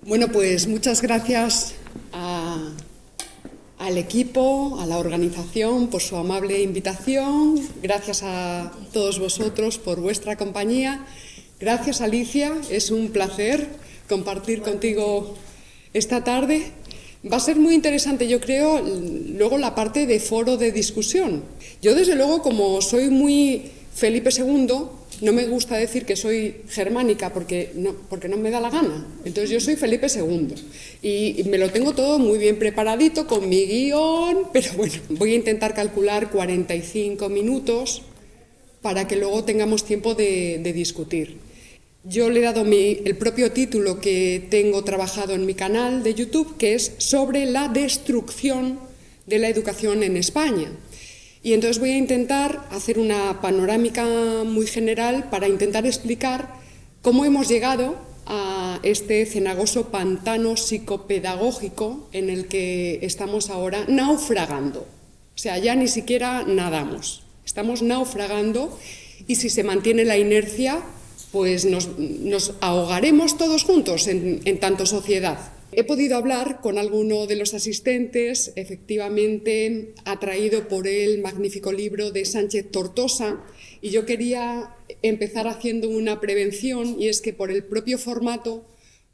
Bueno, pues muchas gracias al equipo, a la organización por su amable invitación. Gracias a todos vosotros por vuestra compañía. Gracias, Alicia. Es un placer compartir contigo esta tarde. Va a ser muy interesante, yo creo, luego la parte de foro de discusión. Yo, desde luego, como soy muy Felipe II, no me gusta decir que soy germánica porque no me da la gana. Entonces yo soy Felipe II y me lo tengo todo muy bien preparadito con mi guión, pero bueno, voy a intentar calcular 45 minutos para que luego tengamos tiempo de discutir. Yo le he dado el propio título que tengo trabajado en mi canal de YouTube, que es sobre la destrucción de la educación en España. Y entonces voy a intentar hacer una panorámica muy general para intentar explicar cómo hemos llegado a este cenagoso pantano psicopedagógico en el que estamos ahora naufragando. O sea, ya ni siquiera nadamos, estamos naufragando y si se mantiene la inercia, pues nos ahogaremos todos juntos en tanto sociedad. He podido hablar con alguno de los asistentes, efectivamente atraído por el magnífico libro de Sánchez Tortosa, y yo quería empezar haciendo una prevención, y es que por el propio formato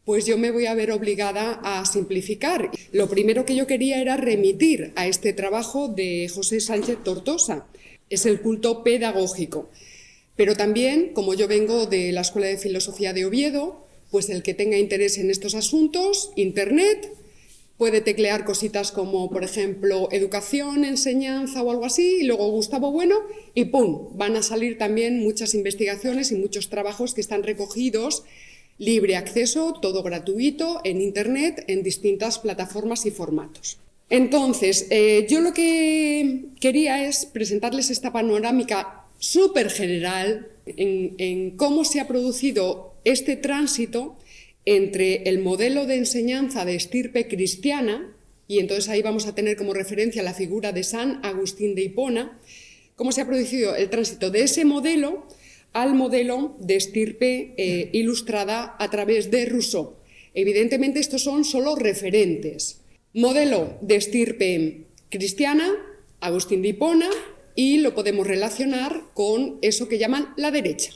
pues yo me voy a ver obligada a simplificar. Lo primero que yo quería era remitir a este trabajo de José Sánchez Tortosa, es el culto pedagógico. Pero también, como yo vengo de la Escuela de Filosofía de Oviedo, pues el que tenga interés en estos asuntos, Internet, puede teclear cositas como, por ejemplo, educación, enseñanza o algo así, y luego Gustavo Bueno, y ¡pum!, van a salir también muchas investigaciones y muchos trabajos que están recogidos, libre acceso, todo gratuito, en Internet, en distintas plataformas y formatos. Entonces, yo lo que quería es presentarles esta panorámica súper general en cómo se ha producido este tránsito entre el modelo de enseñanza de estirpe cristiana, y entonces ahí vamos a tener como referencia la figura de San Agustín de Hipona, cómo se ha producido el tránsito de ese modelo al modelo de estirpe ilustrada a través de Rousseau. Evidentemente estos son solo referentes. Modelo de estirpe cristiana, Agustín de Hipona, y lo podemos relacionar con eso que llaman la derecha,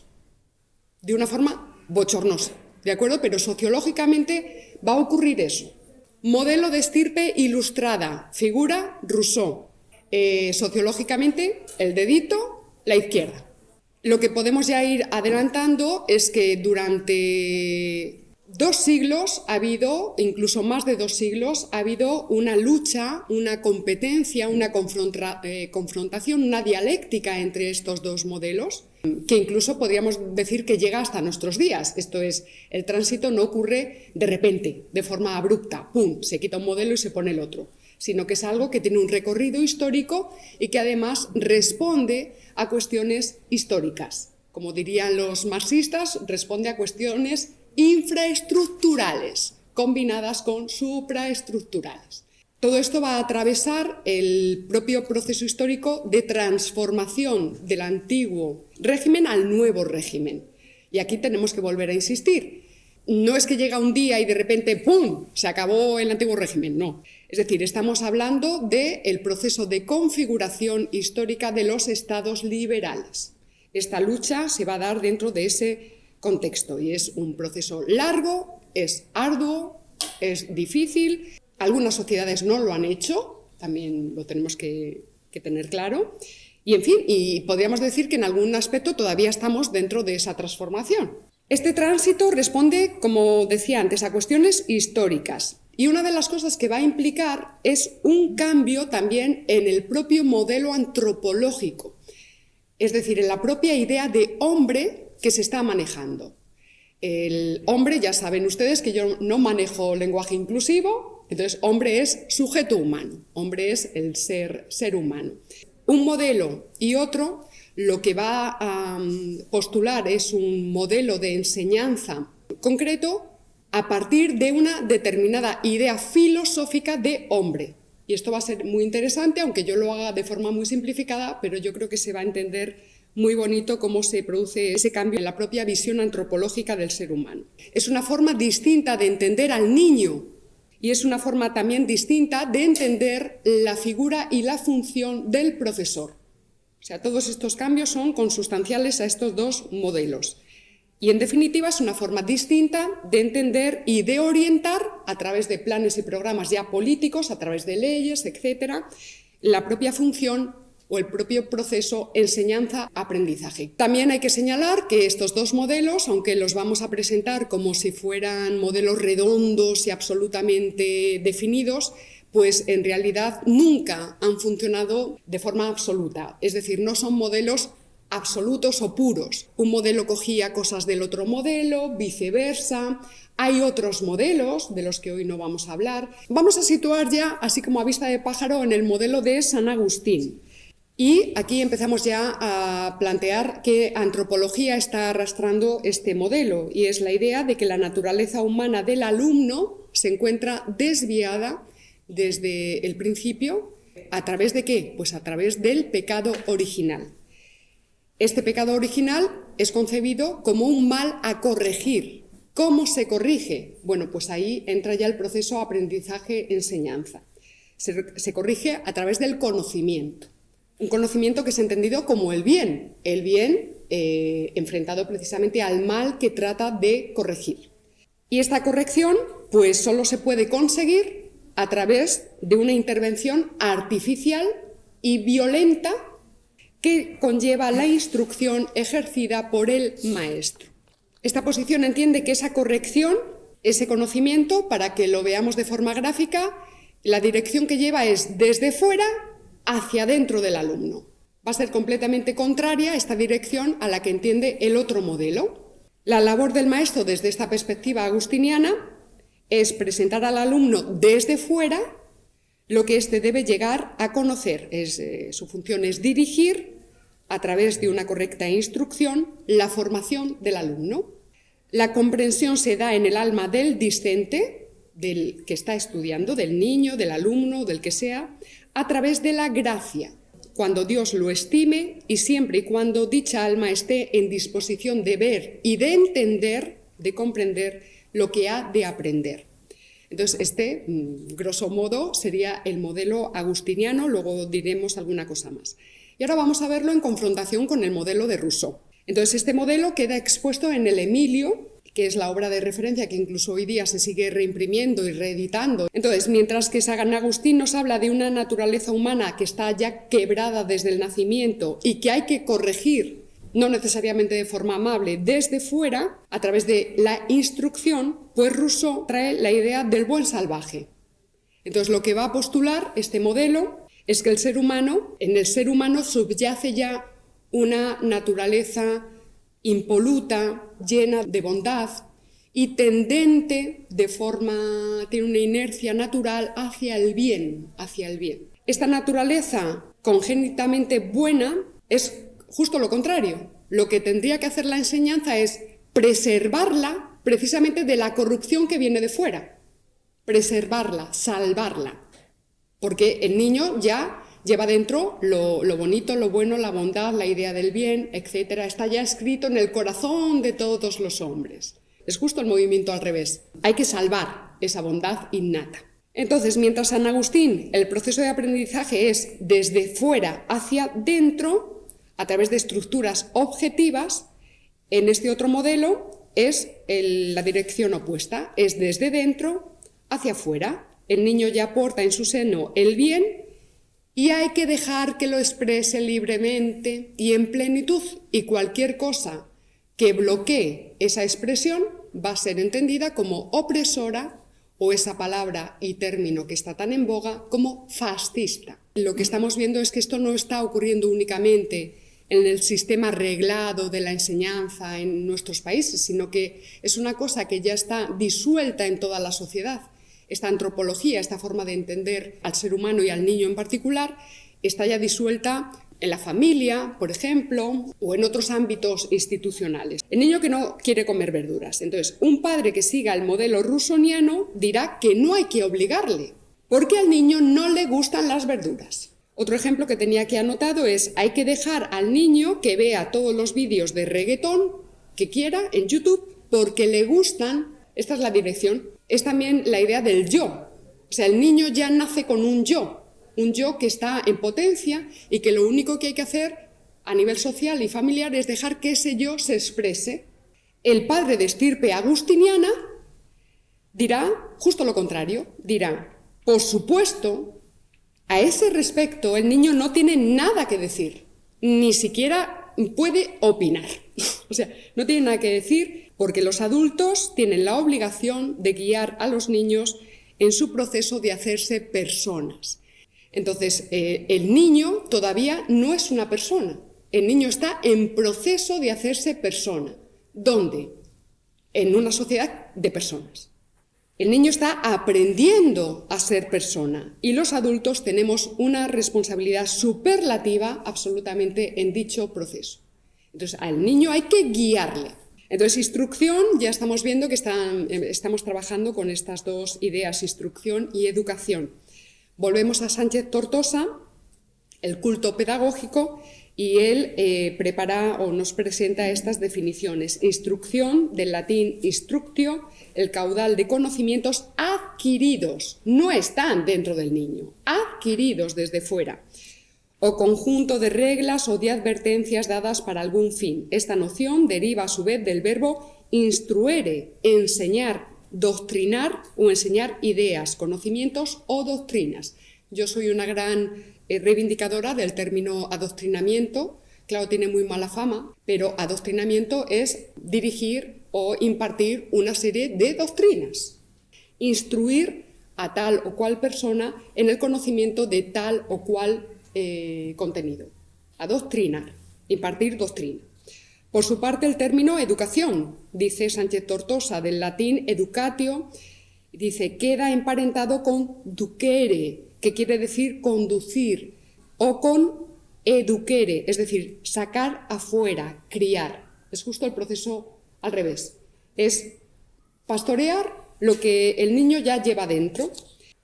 de una forma bochornosa, ¿de acuerdo? Pero sociológicamente va a ocurrir eso. Modelo de estirpe ilustrada, figura Rousseau. Sociológicamente, el dedito, la izquierda. Lo que podemos ya ir adelantando es que durante 2 siglos ha habido, incluso más de 2 siglos, ha habido una lucha, una competencia, una confrontación, una dialéctica entre estos dos modelos, que incluso podríamos decir que llega hasta nuestros días. Esto es, el tránsito no ocurre de repente, de forma abrupta, ¡pum!, se quita un modelo y se pone el otro, sino que es algo que tiene un recorrido histórico y que además responde a cuestiones históricas. Como dirían los marxistas, responde a cuestiones infraestructurales, combinadas con supraestructurales. Todo esto va a atravesar el propio proceso histórico de transformación del antiguo régimen al nuevo régimen. Y aquí tenemos que volver a insistir. No es que llega un día y de repente ¡pum!, se acabó el antiguo régimen, no. Es decir, estamos hablando del proceso de configuración histórica de los estados liberales. Esta lucha se va a dar dentro de ese contexto y es un proceso largo, es arduo, es difícil. Algunas sociedades no lo han hecho, también lo tenemos que tener claro. Y en fin, y podríamos decir que en algún aspecto todavía estamos dentro de esa transformación. Este tránsito responde, como decía antes, a cuestiones históricas. Y una de las cosas que va a implicar es un cambio también en el propio modelo antropológico. Es decir, en la propia idea de hombre que se está manejando. El hombre, ya saben ustedes que yo no manejo lenguaje inclusivo, entonces hombre es sujeto humano, hombre es el ser humano. Un modelo y otro lo que va a postular es un modelo de enseñanza concreto a partir de una determinada idea filosófica de hombre. Y esto va a ser muy interesante, aunque yo lo haga de forma muy simplificada, pero yo creo que se va a entender muy bonito cómo se produce ese cambio en la propia visión antropológica del ser humano. Es una forma distinta de entender al niño y es una forma también distinta de entender la figura y la función del profesor. O sea, todos estos cambios son consustanciales a estos dos modelos. Y en definitiva es una forma distinta de entender y de orientar a través de planes y programas ya políticos, a través de leyes, etcétera, la propia función o el propio proceso enseñanza-aprendizaje. También hay que señalar que estos dos modelos, aunque los vamos a presentar como si fueran modelos redondos y absolutamente definidos, pues en realidad nunca han funcionado de forma absoluta. Es decir, no son modelos absolutos o puros. Un modelo cogía cosas del otro modelo, viceversa. Hay otros modelos de los que hoy no vamos a hablar. Vamos a situar ya, así como a vista de pájaro, en el modelo de San Agustín. Y aquí empezamos ya a plantear qué antropología está arrastrando este modelo, y es la idea de que la naturaleza humana del alumno se encuentra desviada desde el principio. ¿A través de qué? Pues a través del pecado original. Este pecado original es concebido como un mal a corregir. ¿Cómo se corrige? Bueno, pues ahí entra ya el proceso aprendizaje-enseñanza. Se corrige a través del conocimiento. Un conocimiento que es entendido como el bien enfrentado precisamente al mal que trata de corregir. Y esta corrección pues solo se puede conseguir a través de una intervención artificial y violenta que conlleva la instrucción ejercida por el maestro. Esta posición entiende que esa corrección, ese conocimiento, para que lo veamos de forma gráfica, la dirección que lleva es desde fuera hacia dentro del alumno. Va a ser completamente contraria esta dirección a la que entiende el otro modelo. La labor del maestro desde esta perspectiva agustiniana es presentar al alumno desde fuera lo que éste debe llegar a conocer. Su función es dirigir, a través de una correcta instrucción, la formación del alumno. La comprensión se da en el alma del discente, del que está estudiando, del niño, del alumno, del que sea, a través de la gracia, cuando Dios lo estime y siempre y cuando dicha alma esté en disposición de ver y de entender, de comprender lo que ha de aprender. Entonces, grosso modo, sería el modelo agustiniano, luego diremos alguna cosa más. Y ahora vamos a verlo en confrontación con el modelo de Rousseau. Entonces, este modelo queda expuesto en el Emilio, que es la obra de referencia que incluso hoy día se sigue reimprimiendo y reeditando. Entonces, mientras que San Agustín nos habla de una naturaleza humana que está ya quebrada desde el nacimiento y que hay que corregir, no necesariamente de forma amable, desde fuera, a través de la instrucción, pues Rousseau trae la idea del buen salvaje. Entonces, lo que va a postular este modelo es que en el ser humano subyace ya una naturaleza impoluta, llena de bondad y tendente tiene una inercia natural hacia el bien, Esta naturaleza congénitamente buena es justo lo contrario. Lo que tendría que hacer la enseñanza es preservarla precisamente de la corrupción que viene de fuera. Preservarla, salvarla. Porque el niño ya lleva dentro lo bonito, lo bueno, la bondad, la idea del bien, etc. Está ya escrito en el corazón de todos los hombres. Es justo el movimiento al revés. Hay que salvar esa bondad innata. Entonces, mientras San Agustín, el proceso de aprendizaje es desde fuera hacia dentro, a través de estructuras objetivas, en este otro modelo es la dirección opuesta, es desde dentro hacia afuera. El niño ya porta en su seno el bien y hay que dejar que lo exprese libremente y en plenitud, y cualquier cosa que bloquee esa expresión va a ser entendida como opresora, o esa palabra y término que está tan en boga como fascista. Lo que estamos viendo es que esto no está ocurriendo únicamente en el sistema reglado de la enseñanza en nuestros países, sino que es una cosa que ya está disuelta en toda la sociedad. Esta antropología, esta forma de entender al ser humano y al niño en particular, está ya disuelta en la familia, por ejemplo, o en otros ámbitos institucionales. El niño que no quiere comer verduras. Entonces, un padre que siga el modelo rousseauiano dirá que no hay que obligarle, porque al niño no le gustan las verduras. Otro ejemplo que tenía aquí anotado es, hay que dejar al niño que vea todos los vídeos de reggaetón que quiera en YouTube porque le gustan. Esta es la dirección. Es también la idea del yo. O sea, el niño ya nace con un yo que está en potencia y que lo único que hay que hacer a nivel social y familiar es dejar que ese yo se exprese. El padre de estirpe agustiniana dirá justo lo contrario, dirá, por supuesto, a ese respecto el niño no tiene nada que decir, ni siquiera puede opinar. O sea, no tiene nada que decir porque los adultos tienen la obligación de guiar a los niños en su proceso de hacerse personas. Entonces, el niño todavía no es una persona, el niño está en proceso de hacerse persona. ¿Dónde? En una sociedad de personas. El niño está aprendiendo a ser persona y los adultos tenemos una responsabilidad superlativa absolutamente en dicho proceso. Entonces, al niño hay que guiarle. Entonces, instrucción, ya estamos viendo que estamos trabajando con estas dos ideas, instrucción y educación. Volvemos a Sánchez Tortosa, el culto pedagógico, y él prepara o nos presenta estas definiciones. Instrucción, del latín instructio, el caudal de conocimientos adquiridos, no están dentro del niño, adquiridos desde fuera, o conjunto de reglas o de advertencias dadas para algún fin. Esta noción deriva a su vez del verbo instruere, enseñar, doctrinar o enseñar ideas, conocimientos o doctrinas. Yo soy una gran reivindicadora del término adoctrinamiento. Claro, tiene muy mala fama, pero adoctrinamiento es dirigir o impartir una serie de doctrinas. Instruir a tal o cual persona en el conocimiento de tal o cual contenido. Adoctrinar, impartir doctrina. Por su parte, el término educación, dice Sánchez Tortosa, del latín educatio, dice, queda emparentado con ducere, que quiere decir conducir, o con eduquere, es decir, sacar afuera, criar. Es justo el proceso al revés. Es pastorear lo que el niño ya lleva dentro.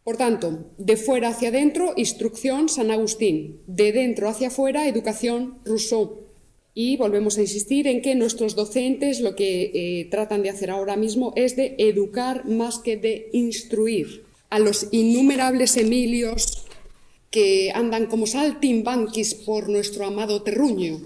Por tanto, de fuera hacia adentro, instrucción, San Agustín. De dentro hacia afuera, educación, Rousseau. Y volvemos a insistir en que nuestros docentes lo que tratan de hacer ahora mismo es de educar más que de instruir. A los innumerables Emilios que andan como saltimbanquis por nuestro amado terruño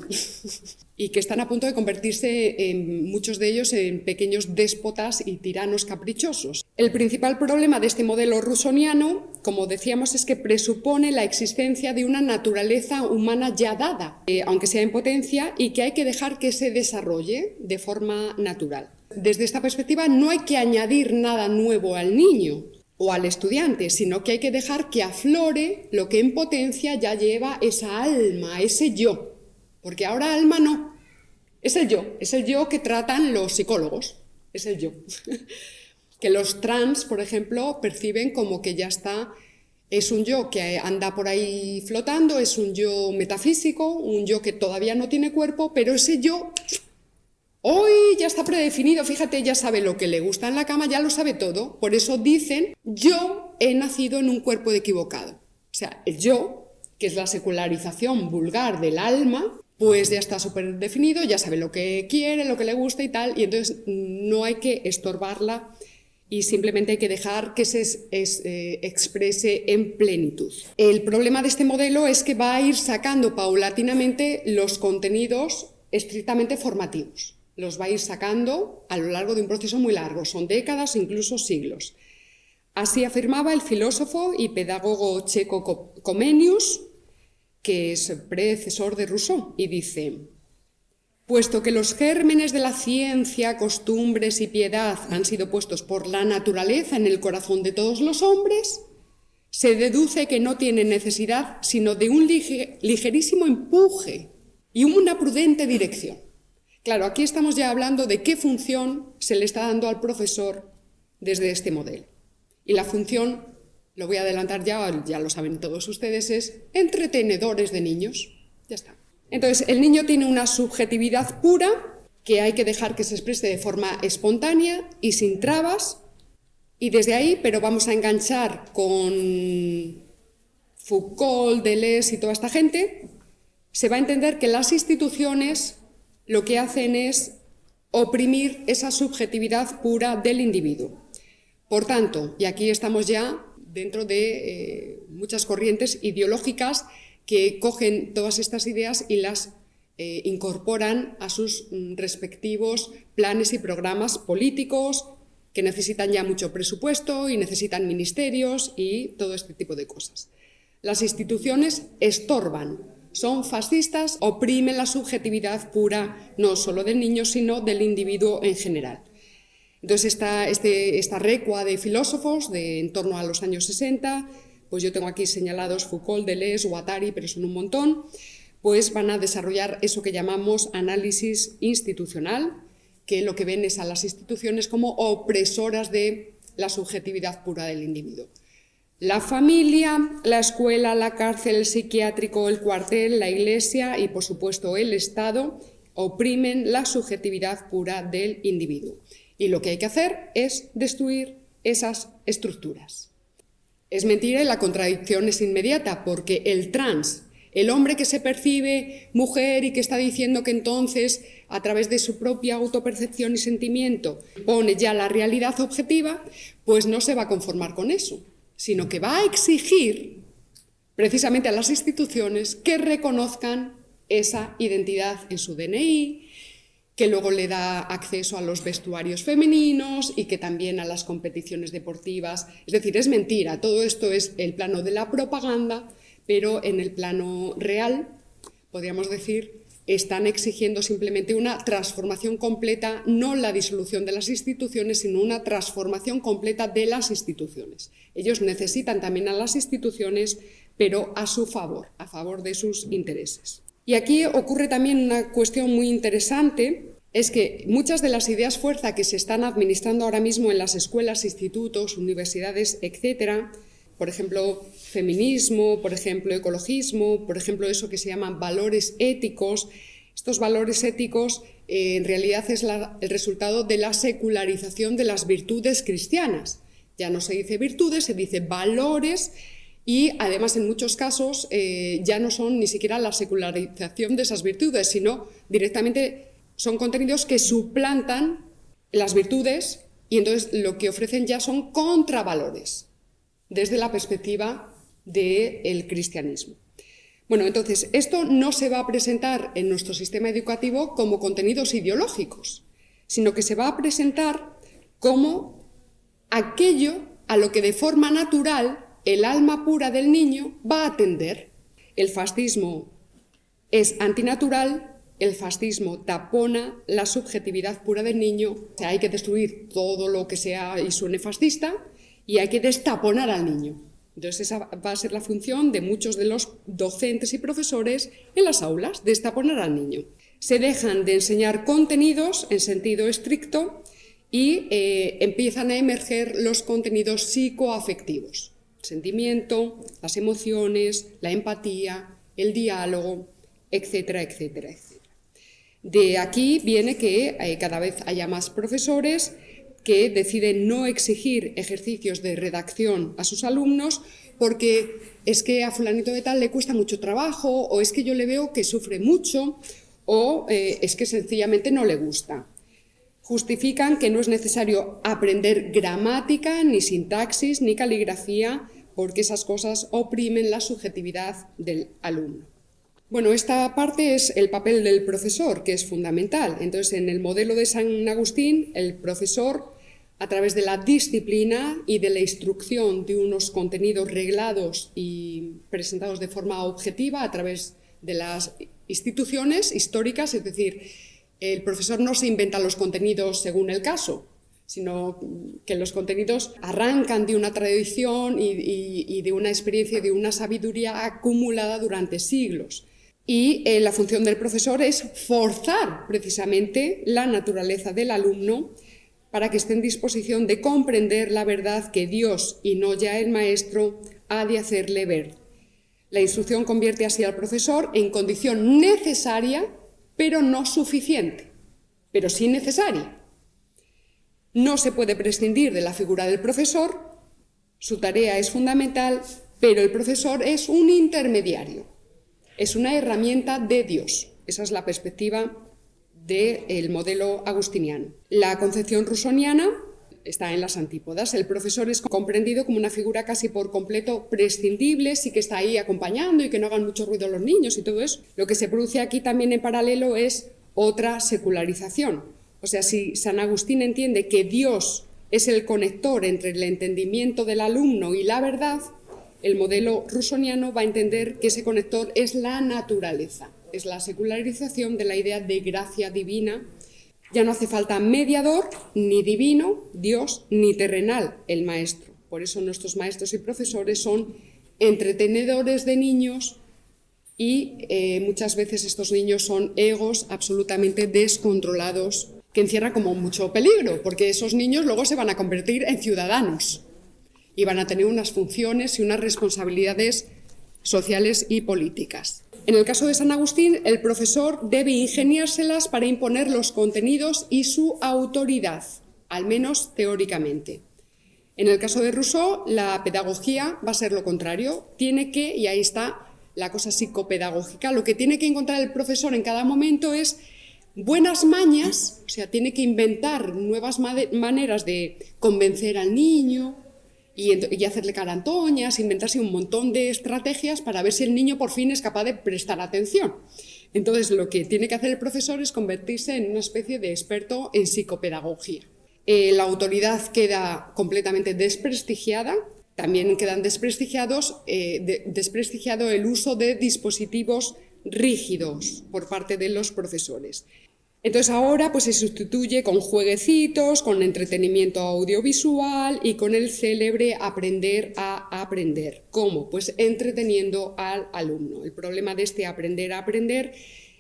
y que están a punto de convertirse, muchos de ellos, en pequeños déspotas y tiranos caprichosos. El principal problema de este modelo rousseauiano, como decíamos, es que presupone la existencia de una naturaleza humana ya dada, aunque sea en potencia, y que hay que dejar que se desarrolle de forma natural. Desde esta perspectiva, no hay que añadir nada nuevo al niño o al estudiante, sino que hay que dejar que aflore lo que en potencia ya lleva esa alma, ese yo. Porque ahora alma no, es el yo que tratan los psicólogos, es el yo. Que los trans, por ejemplo, perciben como que ya está, es un yo que anda por ahí flotando, es un yo metafísico, un yo que todavía no tiene cuerpo, pero ese yo hoy ya está predefinido, fíjate, ya sabe lo que le gusta en la cama, ya lo sabe todo. Por eso dicen, yo he nacido en un cuerpo equivocado. O sea, el yo, que es la secularización vulgar del alma, pues ya está súper definido, ya sabe lo que quiere, lo que le gusta y tal, y entonces no hay que estorbarla y simplemente hay que dejar que se exprese en plenitud. El problema de este modelo es que va a ir sacando paulatinamente los contenidos estrictamente formativos. Los va a ir sacando a lo largo de un proceso muy largo, son décadas, incluso siglos. Así afirmaba el filósofo y pedagogo checo Comenius, que es predecesor de Rousseau, y dice: puesto que los gérmenes de la ciencia, costumbres y piedad han sido puestos por la naturaleza en el corazón de todos los hombres, se deduce que no tienen necesidad sino de un ligerísimo empuje y una prudente dirección. Claro, aquí estamos ya hablando de qué función se le está dando al profesor desde este modelo. Y la función, lo voy a adelantar ya lo saben todos ustedes, es entretenedores de niños. Ya está. Entonces, el niño tiene una subjetividad pura que hay que dejar que se exprese de forma espontánea y sin trabas. Y desde ahí, pero vamos a enganchar con Foucault, Deleuze y toda esta gente, se va a entender que las instituciones lo que hacen es oprimir esa subjetividad pura del individuo. Por tanto, y aquí estamos ya dentro de muchas corrientes ideológicas que cogen todas estas ideas y las incorporan a sus respectivos planes y programas políticos, que necesitan ya mucho presupuesto y necesitan ministerios y todo este tipo de cosas. Las instituciones estorban, son fascistas, oprimen la subjetividad pura no solo del niño, sino del individuo en general. Entonces esta recua de filósofos de en torno a los años 60, pues yo tengo aquí señalados Foucault, Deleuze, Guattari, pero son un montón, pues van a desarrollar eso que llamamos análisis institucional, que lo que ven es a las instituciones como opresoras de la subjetividad pura del individuo. La familia, la escuela, la cárcel, el psiquiátrico, el cuartel, la iglesia y, por supuesto, el Estado oprimen la subjetividad pura del individuo. Y lo que hay que hacer es destruir esas estructuras. Es mentira y la contradicción es inmediata, porque el trans, el hombre que se percibe mujer y que está diciendo que entonces, a través de su propia autopercepción y sentimiento, pone ya la realidad objetiva, pues no se va a conformar con eso, sino que va a exigir precisamente a las instituciones que reconozcan esa identidad en su DNI, que luego le da acceso a los vestuarios femeninos y que también a las competiciones deportivas. Es decir, es mentira, todo esto es el plano de la propaganda, pero en el plano real, podríamos decir, están exigiendo simplemente una transformación completa, no la disolución de las instituciones, sino una transformación completa de las instituciones. Ellos necesitan también a las instituciones, pero a su favor, a favor de sus intereses. Y aquí ocurre también una cuestión muy interesante, es que muchas de las ideas fuerza que se están administrando ahora mismo en las escuelas, institutos, universidades, etcétera, por ejemplo, feminismo, por ejemplo, ecologismo, por ejemplo, eso que se llaman valores éticos. Estos valores éticos en realidad es el resultado de la secularización de las virtudes cristianas. Ya no se dice virtudes, se dice valores y además en muchos casos ya no son ni siquiera la secularización de esas virtudes, sino directamente son contenidos que suplantan las virtudes y entonces lo que ofrecen ya son contravalores desde la perspectiva del cristianismo. Bueno, entonces, esto no se va a presentar en nuestro sistema educativo como contenidos ideológicos, sino que se va a presentar como aquello a lo que de forma natural el alma pura del niño va a atender. El fascismo es antinatural, el fascismo tapona la subjetividad pura del niño, o sea, hay que destruir todo lo que sea y suene fascista, y hay que destaponar al niño. Entonces esa va a ser la función de muchos de los docentes y profesores en las aulas, destaponar al niño. Se dejan de enseñar contenidos en sentido estricto y empiezan a emerger los contenidos psicoafectivos, el sentimiento, las emociones, la empatía, el diálogo, etcétera, etcétera, etcétera. De aquí viene que cada vez haya más profesores que deciden no exigir ejercicios de redacción a sus alumnos porque es que a fulanito de tal le cuesta mucho trabajo, o es que yo le veo que sufre mucho, o es que sencillamente no le gusta. Justifican que no es necesario aprender gramática, ni sintaxis, ni caligrafía, porque esas cosas oprimen la subjetividad del alumno. Bueno, esta parte es el papel del profesor, que es fundamental. Entonces, en el modelo de San Agustín, el profesor, a través de la disciplina y de la instrucción de unos contenidos reglados y presentados de forma objetiva a través de las instituciones históricas, es decir, el profesor no se inventa los contenidos según el caso, sino que los contenidos arrancan de una tradición y de una experiencia y de una sabiduría acumulada durante siglos. Y la función del profesor es forzar precisamente la naturaleza del alumno para que esté en disposición de comprender la verdad que Dios, y no ya el maestro, ha de hacerle ver. La instrucción convierte así al profesor en condición necesaria, pero no suficiente, pero sí necesaria. No se puede prescindir de la figura del profesor, su tarea es fundamental, pero el profesor es un intermediario, es una herramienta de Dios. Esa es la perspectiva del modelo agustiniano. La concepción rusoniana está en las antípodas. El profesor es comprendido como una figura casi por completo prescindible, sí que está ahí acompañando y que no hagan mucho ruido los niños y todo eso. Lo que se produce aquí también en paralelo es otra secularización. O sea, si San Agustín entiende que Dios es el conector entre el entendimiento del alumno y la verdad, el modelo rusoniano va a entender que ese conector es la naturaleza, es la secularización de la idea de gracia divina. Ya no hace falta mediador, ni divino, Dios, ni terrenal, el maestro. Por eso nuestros maestros y profesores son entretenedores de niños y muchas veces estos niños son egos absolutamente descontrolados, que encierran como mucho peligro, porque esos niños luego se van a convertir en ciudadanos y van a tener unas funciones y unas responsabilidades sociales y políticas. En el caso de San Agustín, el profesor debe ingeniárselas para imponer los contenidos y su autoridad, al menos teóricamente. En el caso de Rousseau, la pedagogía va a ser lo contrario. Tiene que, y ahí está la cosa psicopedagógica, lo que tiene que encontrar el profesor en cada momento es buenas mañas, o sea, tiene que inventar nuevas maneras de convencer al niño, y hacerle carantoñas, inventarse un montón de estrategias para ver si el niño por fin es capaz de prestar atención. Entonces, lo que tiene que hacer el profesor es convertirse en una especie de experto en psicopedagogía. La autoridad queda completamente desprestigiada, también quedan desprestigiado el uso de dispositivos rígidos por parte de los profesores. Entonces ahora pues se sustituye con jueguecitos, con entretenimiento audiovisual y con el célebre aprender a aprender. ¿Cómo? Pues entreteniendo al alumno. El problema de este aprender a aprender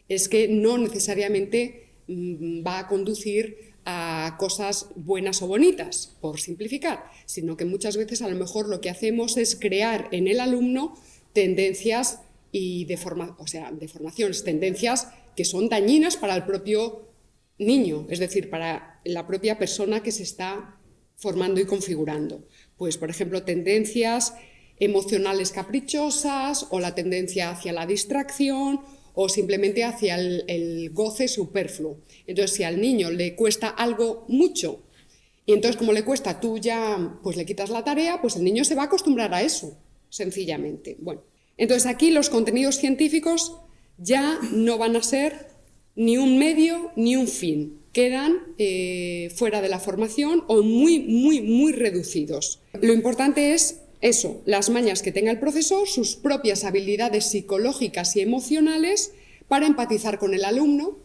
es que no necesariamente va a conducir a cosas buenas o bonitas, por simplificar, sino que muchas veces a lo mejor lo que hacemos es crear en el alumno tendencias y deformaciones, tendencias que son dañinas para el propio niño, es decir, para la propia persona que se está formando y configurando. Pues, por ejemplo, tendencias emocionales caprichosas o la tendencia hacia la distracción o simplemente hacia el goce superfluo. Entonces, si al niño le cuesta algo mucho y entonces como le cuesta, tú ya pues le quitas la tarea, pues el niño se va a acostumbrar a eso, sencillamente. Bueno, entonces aquí los contenidos científicos ya no van a ser ni un medio ni un fin, quedan fuera de la formación o muy reducidos. Lo importante es eso, las mañas que tenga el profesor, sus propias habilidades psicológicas y emocionales para empatizar con el alumno.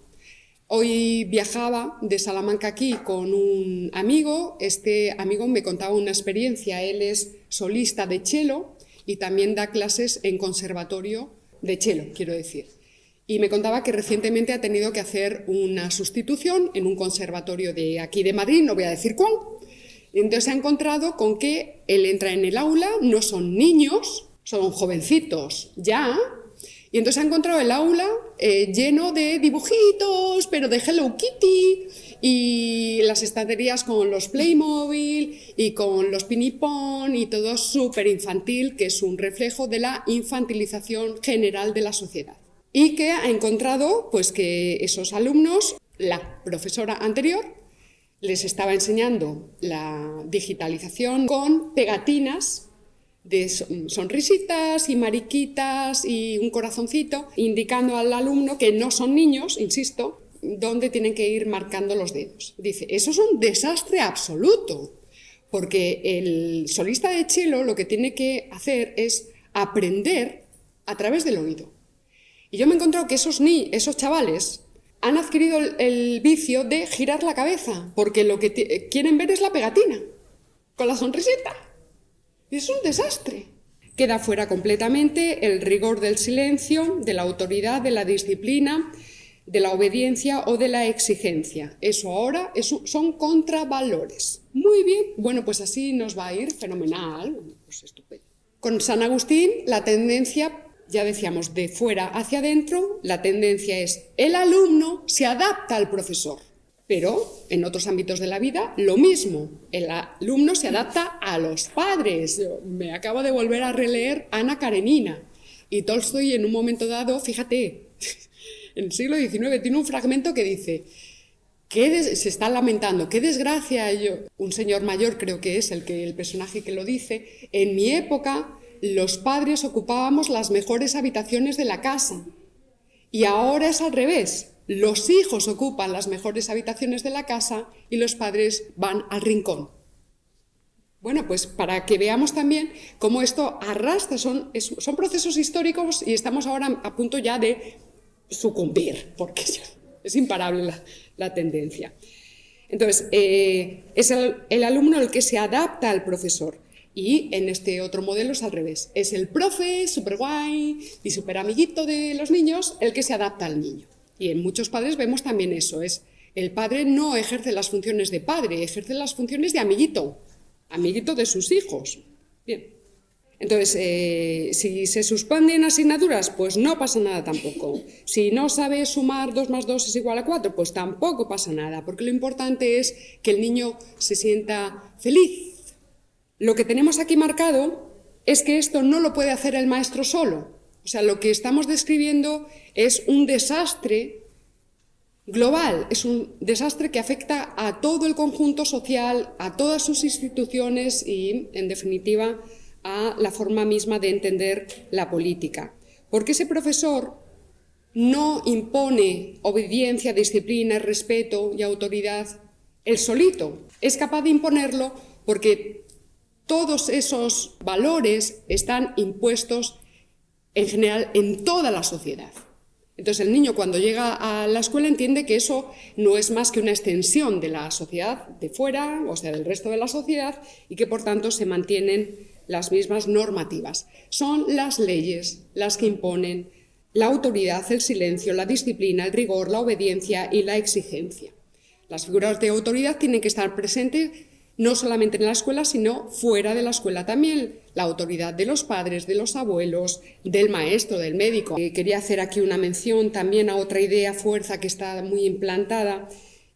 Hoy viajaba de Salamanca aquí con un amigo, este amigo me contaba una experiencia, él es solista de cello y también da clases en conservatorio de cello, quiero decir. Y me contaba que recientemente ha tenido que hacer una sustitución en un conservatorio de aquí de Madrid, no voy a decir cuál. Entonces se ha encontrado con que él entra en el aula, no son niños, son jovencitos ya, y entonces ha encontrado el aula lleno de dibujitos, pero de Hello Kitty, y las estanterías con los Playmobil y con los Pinipón y todo súper infantil, que es un reflejo de la infantilización general de la sociedad. Y que ha encontrado pues, que esos alumnos, la profesora anterior, les estaba enseñando la digitalización con pegatinas de sonrisitas y mariquitas y un corazoncito, indicando al alumno que no son niños, insisto, dónde tienen que ir marcando los dedos. Dice, eso es un desastre absoluto, porque el solista de cello lo que tiene que hacer es aprender a través del oído. Y yo me he encontrado que esos chavales han adquirido el vicio de girar la cabeza, porque lo que quieren ver es la pegatina, con la sonrisita. Y es un desastre. Queda fuera completamente el rigor del silencio, de la autoridad, de la disciplina, de la obediencia o de la exigencia. Eso ahora son contravalores. Muy bien, bueno, pues así nos va a ir fenomenal. Pues estupendo. Con San Agustín la tendencia, ya decíamos, de fuera hacia adentro, la tendencia es el alumno se adapta al profesor. Pero en otros ámbitos de la vida, lo mismo. El alumno se adapta a los padres. Yo me acabo de volver a releer Ana Karenina. Y Tolstoy, en un momento dado, fíjate, en el siglo XIX, tiene un fragmento que dice, se está lamentando, qué desgracia. Un señor mayor, creo que es el personaje que lo dice, en mi época los padres ocupábamos las mejores habitaciones de la casa. Y ahora es al revés. Los hijos ocupan las mejores habitaciones de la casa y los padres van al rincón. Bueno, pues para que veamos también cómo esto arrastra, son procesos históricos y estamos ahora a punto ya de sucumbir, porque es imparable la tendencia. Entonces, es el alumno el que se adapta al profesor. Y en este otro modelo es al revés. Es el profe, súper guay y súper amiguito de los niños, el que se adapta al niño. Y en muchos padres vemos también eso. El padre no ejerce las funciones de padre, ejerce las funciones de amiguito de sus hijos. Bien. Entonces, si se suspenden asignaturas, pues no pasa nada tampoco. Si no sabe sumar 2 más 2 es igual a 4, pues tampoco pasa nada, porque lo importante es que el niño se sienta feliz. Lo que tenemos aquí marcado es que esto no lo puede hacer el maestro solo. O sea, lo que estamos describiendo es un desastre global, es un desastre que afecta a todo el conjunto social, a todas sus instituciones y, en definitiva, a la forma misma de entender la política. Porque ese profesor no impone obediencia, disciplina, respeto y autoridad él solito. Es capaz de imponerlo porque todos esos valores están impuestos en general en toda la sociedad. Entonces el niño cuando llega a la escuela entiende que eso no es más que una extensión de la sociedad de fuera, o sea, del resto de la sociedad, y que por tanto se mantienen las mismas normativas. Son las leyes las que imponen la autoridad, el silencio, la disciplina, el rigor, la obediencia y la exigencia. Las figuras de autoridad tienen que estar presentes no solamente en la escuela, sino fuera de la escuela también. La autoridad de los padres, de los abuelos, del maestro, del médico. Quería hacer aquí una mención también a otra idea fuerza que está muy implantada.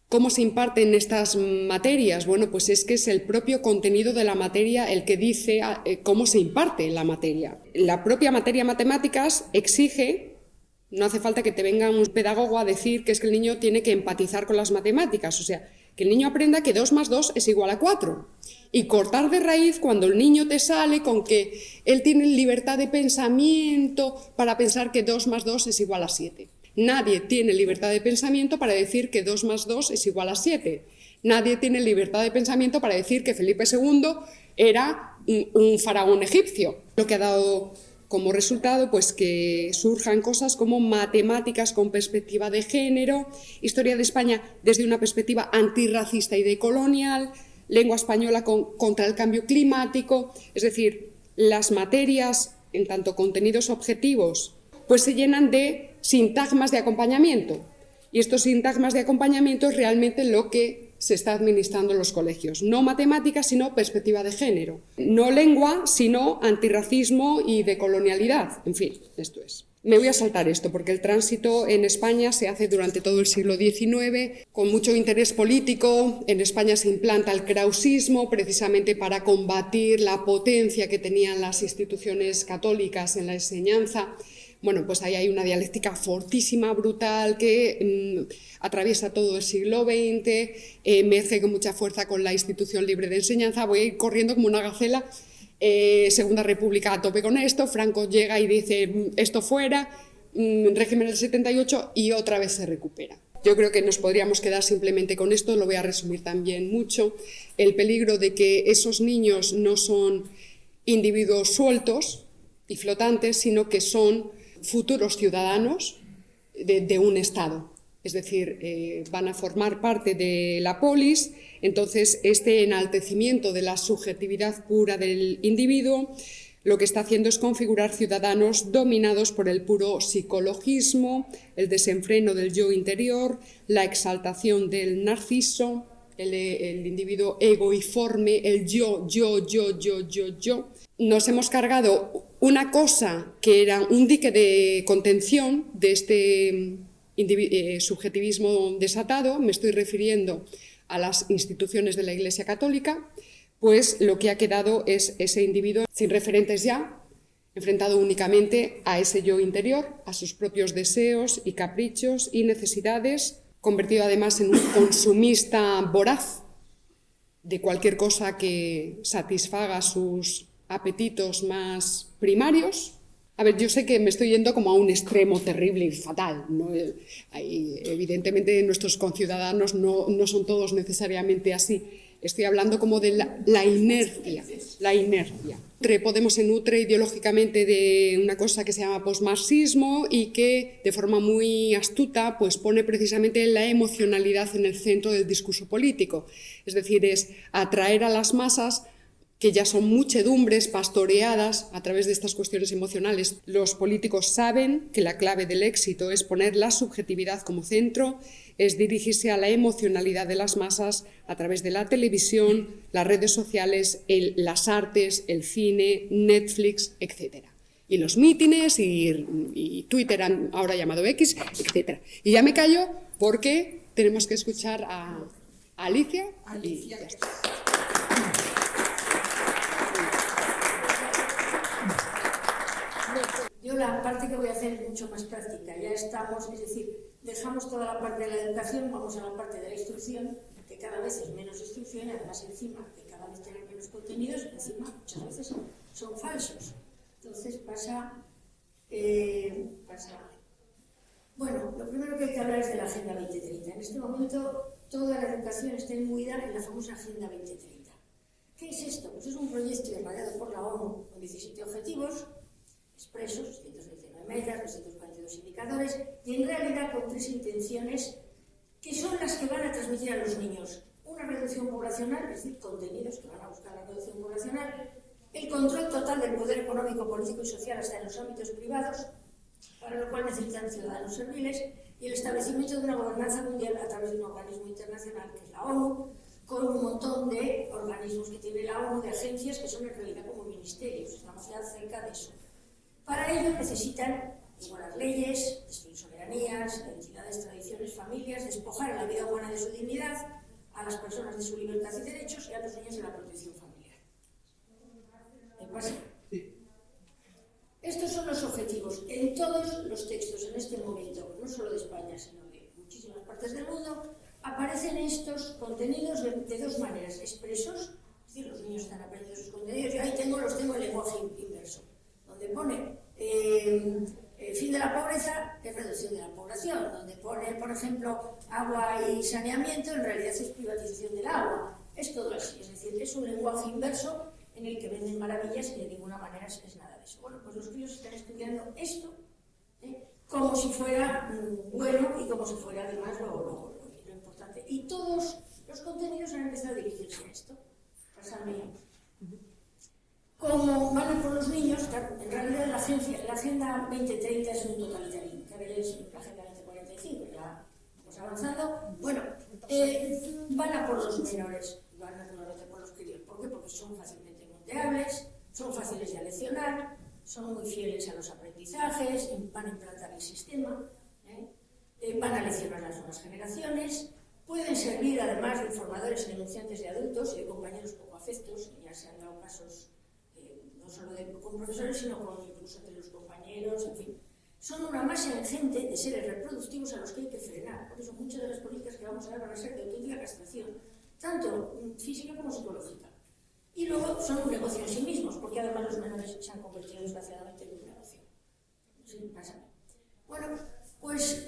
¿Cómo se imparten estas materias? Bueno, pues es que es el propio contenido de la materia el que dice cómo se imparte la materia. La propia materia matemáticas exige, no hace falta que te venga un pedagogo a decir que es que el niño tiene que empatizar con las matemáticas, o sea, que el niño aprenda que 2 más 2 es igual a 4 y cortar de raíz cuando el niño te sale con que él tiene libertad de pensamiento para pensar que 2 más 2 es igual a 7. Nadie tiene libertad de pensamiento para decir que 2 más 2 es igual a 7. Nadie tiene libertad de pensamiento para decir que Felipe II era un faraón egipcio. Lo que ha dado como resultado pues que surjan cosas como matemáticas con perspectiva de género, historia de España desde una perspectiva antirracista y decolonial, lengua española contra el cambio climático. Es decir, las materias en tanto contenidos objetivos pues se llenan de sintagmas de acompañamiento, y estos sintagmas de acompañamiento es realmente lo que se está administrando en los colegios. No matemáticas, sino perspectiva de género. No lengua, sino antirracismo y decolonialidad. En fin, esto es. Me voy a saltar esto, porque el tránsito en España se hace durante todo el siglo XIX, con mucho interés político. En España se implanta el krausismo, precisamente para combatir la potencia que tenían las instituciones católicas en la enseñanza. Bueno, pues ahí hay una dialéctica fortísima, brutal, que atraviesa todo el siglo XX, emerge con mucha fuerza con la institución libre de enseñanza. Voy a ir corriendo como una gacela. Segunda República a tope con esto, Franco llega y dice esto fuera, régimen del 78 y otra vez se recupera. Yo creo que nos podríamos quedar simplemente con esto, lo voy a resumir también mucho. El peligro de que esos niños no son individuos sueltos y flotantes, sino que son futuros ciudadanos de un Estado. Es decir, van a formar parte de la polis. Entonces este enaltecimiento de la subjetividad pura del individuo lo que está haciendo es configurar ciudadanos dominados por el puro psicologismo, el desenfreno del yo interior, la exaltación del narciso, el individuo egoiforme, el yo. Nos hemos cargado una cosa que era un dique de contención de este subjetivismo desatado, me estoy refiriendo a las instituciones de la Iglesia Católica, pues lo que ha quedado es ese individuo sin referentes ya, enfrentado únicamente a ese yo interior, a sus propios deseos y caprichos y necesidades, convertido además en un consumista voraz de cualquier cosa que satisfaga sus apetitos más primarios. A ver, yo sé que me estoy yendo como a un extremo terrible y fatal, ¿no? Evidentemente nuestros conciudadanos no son todos necesariamente así. Estoy hablando como de la inercia. Podemos se nutre ideológicamente de una cosa que se llama posmarxismo y que de forma muy astuta pues pone precisamente la emocionalidad en el centro del discurso político. Es decir, es atraer a las masas que ya son muchedumbres pastoreadas a través de estas cuestiones emocionales. Los políticos saben que la clave del éxito es poner la subjetividad como centro, es dirigirse a la emocionalidad de las masas a través de la televisión, las redes sociales, las artes, el cine, Netflix, etc. Y los mítines y Twitter, ahora llamado X, etc. Y ya me callo porque tenemos que escuchar a Alicia. Y ya está. Yo la parte que voy a hacer es mucho más práctica. Ya estamos, es decir, dejamos toda la parte de la educación, vamos a la parte de la instrucción, que cada vez es menos instrucción y además encima que cada vez tienen menos contenidos, encima muchas veces son falsos. Entonces pasa. Bueno, lo primero que hay que hablar es de la Agenda 2030. En este momento toda la educación está imbuida en la famosa Agenda 2030. ¿Qué es esto? Pues es un proyecto irradiado por la ONU con 17 objetivos expresos, 129 metas, 242 indicadores, y en realidad con 3 intenciones que son las que van a transmitir a los niños. Una reducción poblacional, es decir, contenidos que van a buscar la reducción poblacional, el control total del poder económico, político y social hasta en los ámbitos privados, para lo cual necesitan ciudadanos serviles, y el establecimiento de una gobernanza mundial a través de un organismo internacional que es la ONU, con un montón de organismos que tiene la ONU, de agencias que son en realidad como ministerios. Estamos ya cerca de eso. Para ello necesitan igualar leyes, destruir soberanías, identidades, tradiciones, familias, despojar a la vida humana de su dignidad, a las personas de su libertad y derechos y a los niños de la protección familiar. ¿Me pasa? Estos son los objetivos. En todos los textos en este momento, no solo de España, sino de muchísimas partes del mundo, aparecen estos contenidos de dos maneras: expresos, es decir, los niños están aprendiendo sus contenidos, yo ahí los tengo en lenguaje inverso, donde pone fin de la pobreza es reducción de la población, donde pone, por ejemplo, agua y saneamiento, en realidad es privatización del agua. Es todo así, es decir, es un lenguaje inverso en el que venden maravillas y de ninguna manera es nada de eso. Bueno, pues los críos están estudiando esto como si fuera bueno y como si fuera además lo importante. Y todos los contenidos han empezado a dirigirse a esto. Pasarme. Como van por los niños, claro, en realidad la Agenda 2030 es un totalitarismo, que ahora ya es la Agenda 2045, ya vamos avanzando. Bueno, van a por los menores, van naturalmente por los críos. ¿Por qué? Porque son fácilmente moldeables, son fáciles de aleccionar, son muy fieles a los aprendizajes, van a implantar el sistema, van a leccionar a las nuevas generaciones, pueden servir además de informadores y denunciantes de adultos y de compañeros poco afectos, ya se han dado casos no solo con profesores, sino incluso entre los compañeros, en fin. Son una masa ingente de seres reproductivos a los que hay que frenar. Por eso muchas de las políticas que vamos a ver van a ser de auténtica castración, tanto física como psicológica. Y luego son un negocio en sí mismos, porque además los menores se han convertido desgraciadamente en un negocio. Sí, pasa. Bueno, pues,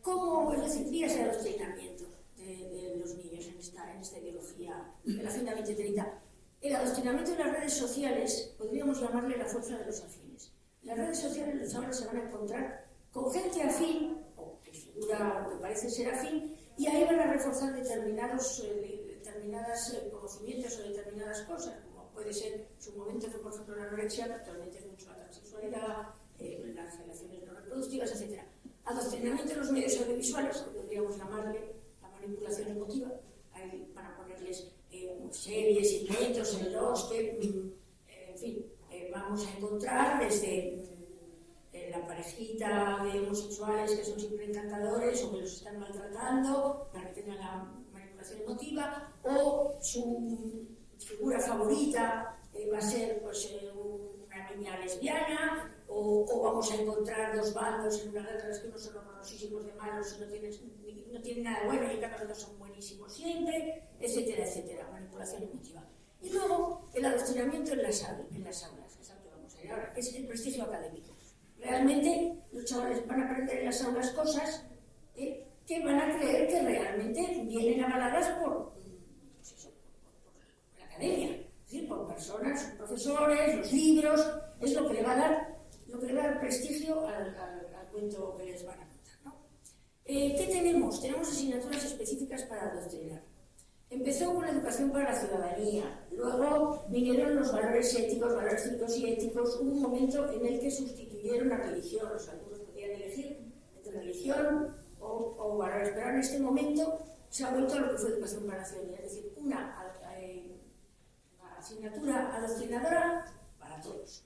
¿cómo es decir, vías de adoctrinamiento de los niños en esta ideología de la Agenda 2030? El adoctrinamiento en las redes sociales, podríamos llamarle la fuerza de los afines. En las redes sociales los chavales se van a encontrar con gente afín, o que figura o que parece ser afín, y ahí van a reforzar determinados conocimientos o determinadas cosas, como puede ser, su momento fue por ejemplo la anorexia, actualmente es mucho la transexualidad, las relaciones no reproductivas, etc. Adoctrinamiento en los medios audiovisuales, que podríamos llamarle la manipulación emotiva, ahí van a ponerles series, inventos en los que, en fin, vamos a encontrar desde la parejita de homosexuales que son siempre encantadores o que los están maltratando para que tengan la manipulación emotiva, o su figura favorita va a ser pues, una niña lesbiana, o vamos a encontrar dos bandos en una guerra en las que unos son horrorosísimos de malos y no tienen nada bueno y en cambio los dos son buenísimos siempre, etcétera, etcétera, manipulación emotiva. Y luego el adoctrinamiento en las aulas, que es al que vamos a ir ahora, que es el prestigio académico. Realmente los chavales van a aprender en las aulas cosas que van a creer que realmente vienen avaladas por la academia, es decir, por personas, profesores, los libros, es lo que le va a dar prestigio al cuento que les van a contar, ¿no? ¿Qué tenemos? Tenemos asignaturas específicas para adoctrinar. Empezó con la educación para la ciudadanía, luego vinieron los valores éticos, valores cívicos y éticos. Hubo un momento en el que sustituyeron la religión, los alumnos podían elegir entre religión o valores, pero en este momento se ha vuelto a lo que fue educación para la ciudadanía, es decir, una asignatura adoctrinadora para todos.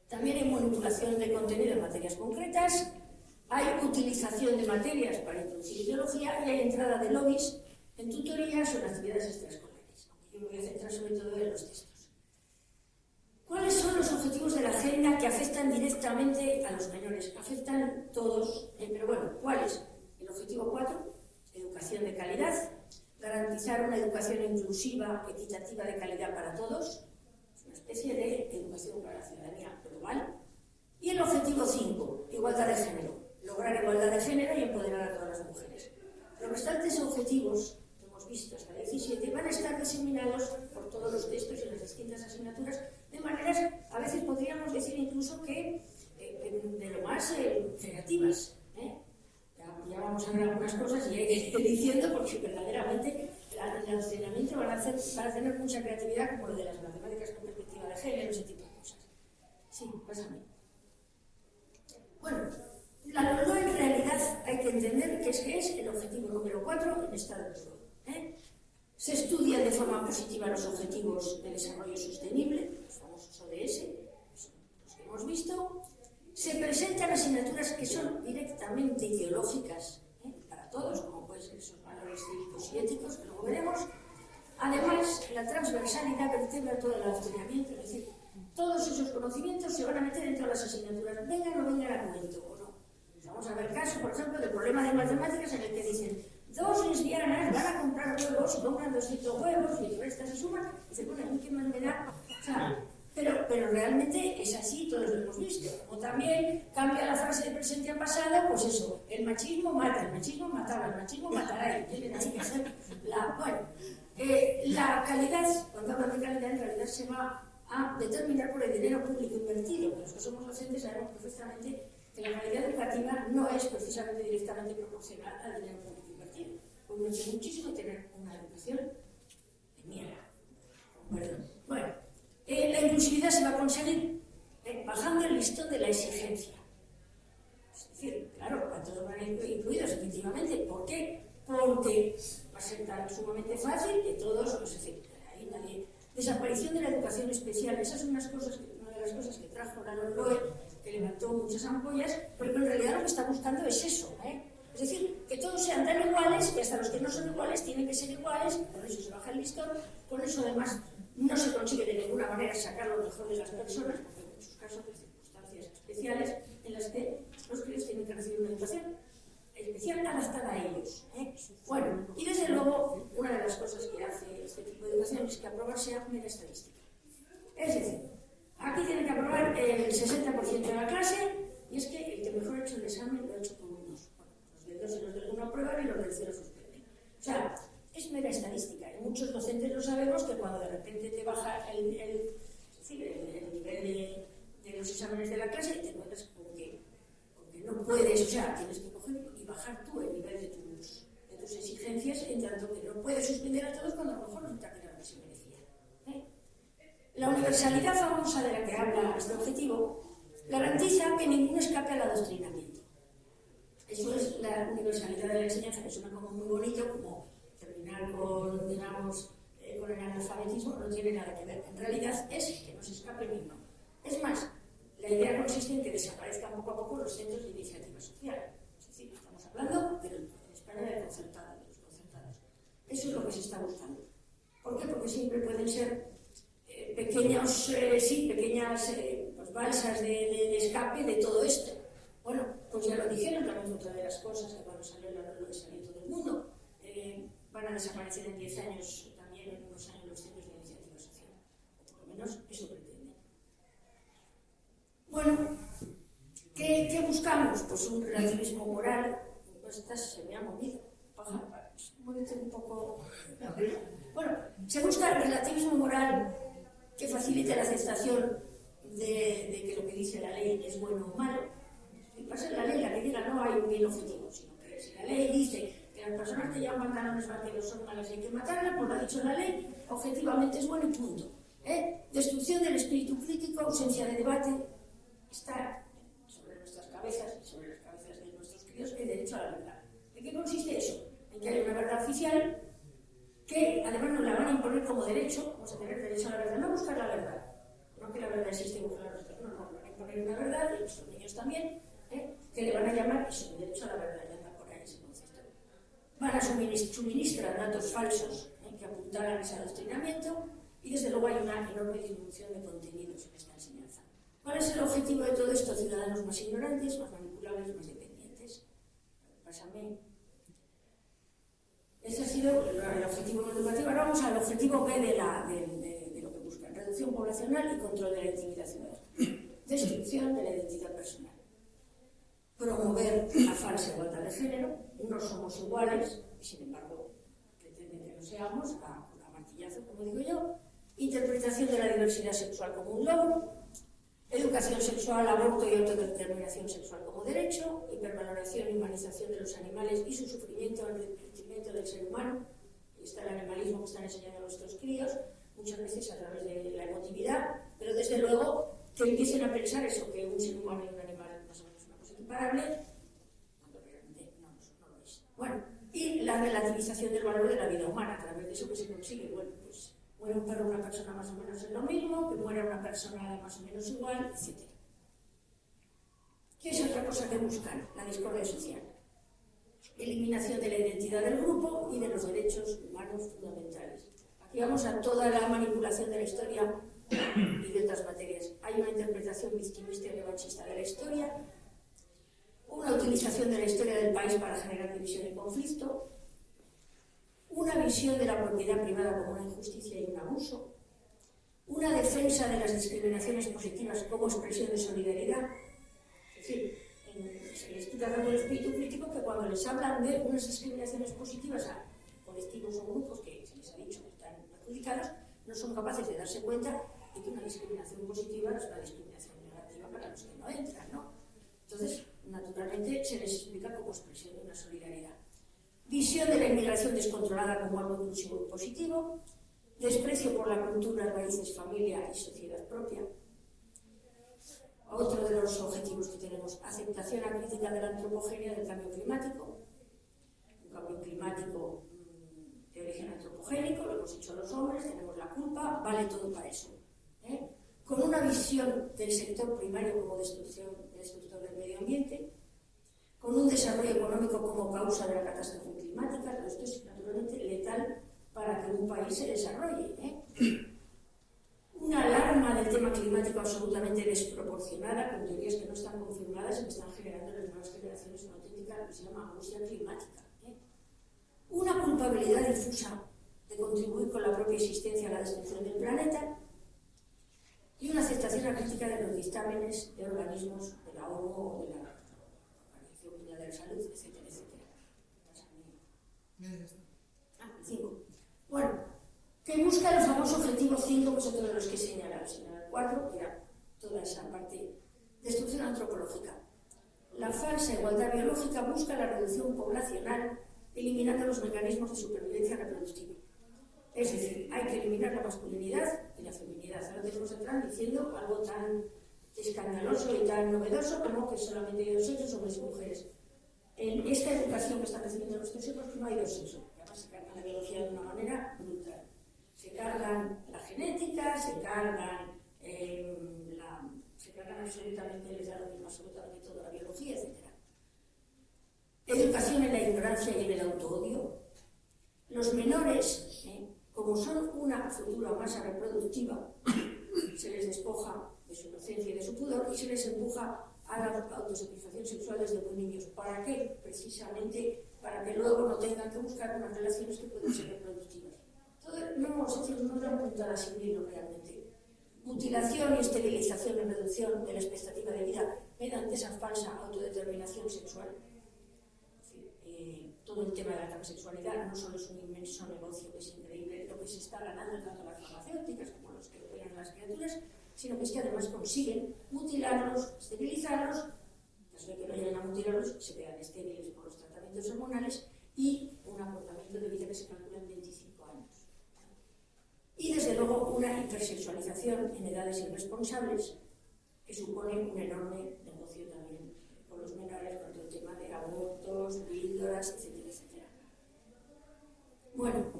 También hay manipulación de contenido en materias concretas, hay utilización de materias para introducir ideología y hay entrada de lobbies en tutorías o en actividades extraescolares. Yo me voy a centrar sobre todo en los textos. ¿Cuáles son los objetivos de la agenda que afectan directamente a los menores? Afectan todos, pero bueno, ¿cuáles? El objetivo 4, educación de calidad, garantizar una educación inclusiva, equitativa de calidad para todos, es una especie de educación para la ciudadanía global. Y el objetivo 5, igualdad de género, lograr igualdad de género y empoderar a todas las mujeres. Los restantes objetivos que hemos visto hasta 17 van a estar diseminados por todos los textos y las distintas asignaturas, de maneras, a veces podríamos decir incluso que de lo más creativas. Ya vamos a ver algunas cosas y hay que ir diciendo porque verdaderamente el adoctrinamiento van a tener mucha creatividad, como lo de las matemáticas con perspectiva de género, ese tipo de cosas. Sí, pásame. Bueno, la LOE en realidad hay que entender que es el objetivo número 4 en estado puro. Se estudian de forma positiva los objetivos de desarrollo sostenible, los famosos ODS, los que hemos visto. Se presentan asignaturas que son directamente ideológicas para todos, como pueden ser esos valores cívicos y éticos, que luego veremos. Además, la transversalidad vertebra todo el adoctrinamiento, es decir, todos esos conocimientos se van a meter en todas las asignaturas, vengan o vengan a cuento o no. Vamos a ver caso, por ejemplo, del problema de matemáticas en el que dicen 2 lesbianas van a comprar huevos y compran 200 huevos y restas se suman y dicen, bueno, ¿a mí qué más me da? O sea, pero realmente es así, todos lo hemos visto. O también cambia la frase de presente a pasado, pues eso, el machismo mata, el machismo mataba, el machismo matará, y tienen ahí que hacer la calidad, cuando hablan de calidad, en realidad se va a determinar por el dinero público invertido. Los que somos docentes sabemos perfectamente que la calidad educativa no es precisamente directamente proporcional al dinero público invertido. Porque es muchísimo tener una educación de mierda. Perdón. Bueno. La inclusividad se va a conseguir bajando el listón de la exigencia. Es decir, claro, a todos van a ir incluidos, efectivamente. ¿Por qué? Porque va a ser tan sumamente fácil que todos, pues, ahí nadie. Desaparición de la educación especial, esas son una de las cosas que trajo la LOE, que levantó muchas ampollas, pero en realidad lo que está buscando es eso. Es decir, que todos sean tan iguales y hasta los que no son iguales tienen que ser iguales, por eso se baja el listón, por eso además no se consigue de ninguna manera sacar lo mejor de las personas, porque en muchos casos hay circunstancias especiales en las que los críos tienen que recibir una educación especial adaptada a ellos. Bueno, y desde luego, una de las cosas que hace este tipo de educación es que aprobar sea mera estadística. Es decir, aquí tiene que aprobar el 60% de la clase, y es que el que mejor ha hecho el examen lo ha hecho con unos. Bueno, los del 2 y los del 1 aprueban y los del 0 suspenden. O sea, es mera estadística. Y muchos docentes lo sabemos que cuando de repente te baja el nivel de los exámenes de la clase, te encuentras con que no puedes, o sea, tienes que coger y bajar tú el nivel de tus exigencias, en tanto que no puedes suspender a todos cuando a lo mejor resulta que era lo que se merecía. La universalidad famosa de la que habla este objetivo garantiza que ninguno escape al adoctrinamiento. Eso es la universalidad de la enseñanza, que suena como muy bonito, como terminar con, digamos, con el analfabetismo, no tiene nada que ver. En realidad es que no se escape ninguno. Es más, La idea consiste en que desaparezcan poco a poco los centros de iniciativa social. Es decir, estamos hablando en España de concertada, de los concertados. Eso es lo que se está buscando. ¿Por qué? Porque siempre pueden ser pequeñas pues balsas de escape de todo esto. Bueno, pues ya lo dijeron, también fue otra de las cosas que cuando salió lo de Salir Todo el Mundo, van a desaparecer en 10 años, también en unos años, los centros de iniciativa social. O por lo menos eso pretenden. Bueno, ¿qué buscamos? Pues un relativismo moral. Pues esta se me ha movido. Muévete un poco. Bueno, se busca el relativismo moral que facilite la aceptación de que lo que dice la ley es bueno o malo. Y para ser la que diga no hay un bien objetivo, sino que si la ley dice que las personas que llevan pantalones vaqueros son malas y hay que matarlas, pues lo ha dicho la ley, objetivamente es bueno y punto. Destrucción del espíritu crítico, ausencia de debate, está sobre nuestras cabezas y sobre las cabezas de nuestros críos el derecho a la verdad. ¿En qué consiste eso? En que hay una verdad oficial que además nos la van a imponer como derecho, vamos a tener derecho a la verdad, no buscar la verdad, no que la verdad existe y buscar la verdad, no, van a imponer una verdad, y nuestros niños también, que le van a llamar eso, derecho a la verdad, ya anda por ahí ese concepto. Van a suministrar datos falsos que apuntalan ese adoctrinamiento y desde luego hay una enorme disminución de contenidos en esta enseñanza. ¿Cuál es el objetivo de todo esto? Ciudadanos más ignorantes, más manipulables, más dependientes. Pásame. Ese ha sido el objetivo educativo. Ahora vamos al objetivo B de lo que buscan. Reducción poblacional y control de la intimidad ciudadana. Destrucción de la identidad personal. Promover la falsa igualdad de género. No somos iguales, y sin embargo pretenden que lo seamos, a martillazo, como digo yo. Interpretación de la diversidad sexual como un logro. Educación sexual, aborto y autodeterminación sexual como derecho. Hipervaloración y humanización de los animales y su sufrimiento al detrimento del ser humano. Ahí está el animalismo que están enseñando a nuestros críos, muchas veces a través de la emotividad, pero desde luego que empiecen a pensar eso, que un ser humano y un animal más o menos es una cosa equiparable, cuando realmente no lo es. Bueno, y la relativización del valor de la vida humana, a través de eso que se consigue. Bueno, pues muere un perro o una persona más o menos es lo mismo, que muera una persona más o menos igual, etc. ¿Qué es otra cosa que buscan? La discordia social. Eliminación de la identidad del grupo y de los derechos humanos fundamentales. Aquí vamos a toda la manipulación de la historia y de otras materias. Hay una interpretación victimista y revanchista de la historia, una utilización de la historia del país para generar división y conflicto, una visión de la propiedad privada como una injusticia y un abuso, una defensa de las discriminaciones positivas como expresión de solidaridad. Es decir, se les quita tanto el espíritu crítico que cuando les hablan de unas discriminaciones positivas a colectivos o grupos que se les ha dicho que están perjudicados, no son capaces de darse cuenta de que una discriminación positiva es una discriminación negativa para los que no entran, ¿no? Entonces, naturalmente, se les explica como expresión de una solidaridad. Visión de la inmigración descontrolada como algo inclusivo y positivo, desprecio por la cultura, raíces, familia y sociedad propia. Otro de los objetivos que tenemos, aceptación crítica de la antropogenia del cambio climático. Un cambio climático de origen antropogénico, lo hemos hecho los hombres, tenemos la culpa, vale todo para eso. Con una visión del sector primario como destructor del medio ambiente, con un desarrollo económico como causa de la catástrofe climática, pero esto es naturalmente letal para que un país se desarrolle. Una alarma del tema climático absolutamente desproporcionada, con teorías que no están confirmadas y que están generando en las nuevas generaciones una auténtica, lo que se llama angustia climática. Una culpabilidad difusa de contribuir con la propia existencia a la destrucción del planeta y una aceptación acrítica de los dictámenes de organismos de la ONU o de la Organización Mundial de la Salud, etcétera, etcétera. 5. Bueno, que busca el famoso objetivo 5, que es otro de los que he señalado. El 4, que era toda esa parte, destrucción antropológica. La falsa igualdad biológica busca la reducción poblacional, eliminando los mecanismos de supervivencia reproductiva. Es decir, hay que eliminar la masculinidad y la feminidad. Ahora tenemos atrás diciendo algo tan escandaloso y tan novedoso como que solamente hay dos sexos, hombres y mujeres. En esta educación que están recibiendo nuestros hijos no hay dos sexos. Además se cargan la biología de una manera brutal. Se cargan la genética, se cargan absolutamente, les da lo mismo absolutamente todo, la biología, etc. Educación en la ignorancia y en el autoodio. Los menores, como son una futura masa reproductiva, se les despoja de su inocencia y de su pudor y se les empuja a la autosatisfacción sexual desde muy niños. ¿Para qué? Precisamente para que luego no tengan que buscar unas relaciones que pueden ser reproductivas. No es una puntada sin hilo realmente. Mutilación y esterilización y reducción de la expectativa de vida mediante esa falsa autodeterminación sexual. Todo el tema de la transexualidad no solo es un inmenso negocio que es increíble lo que se está ganando tanto las farmacéuticas como los que operan las criaturas, sino que es que además consiguen mutilarlos, esterilizarlos, caso de que no lleguen a mutilarlos, se quedan estériles por los tratamientos hormonales y un acortamiento de vida que se calcula en 25 años. Y desde luego una hipersexualización en edades irresponsables que supone un enorme negocio también con los menores, con todo el tema de abortos, píldoras, etcétera, etcétera. Bueno,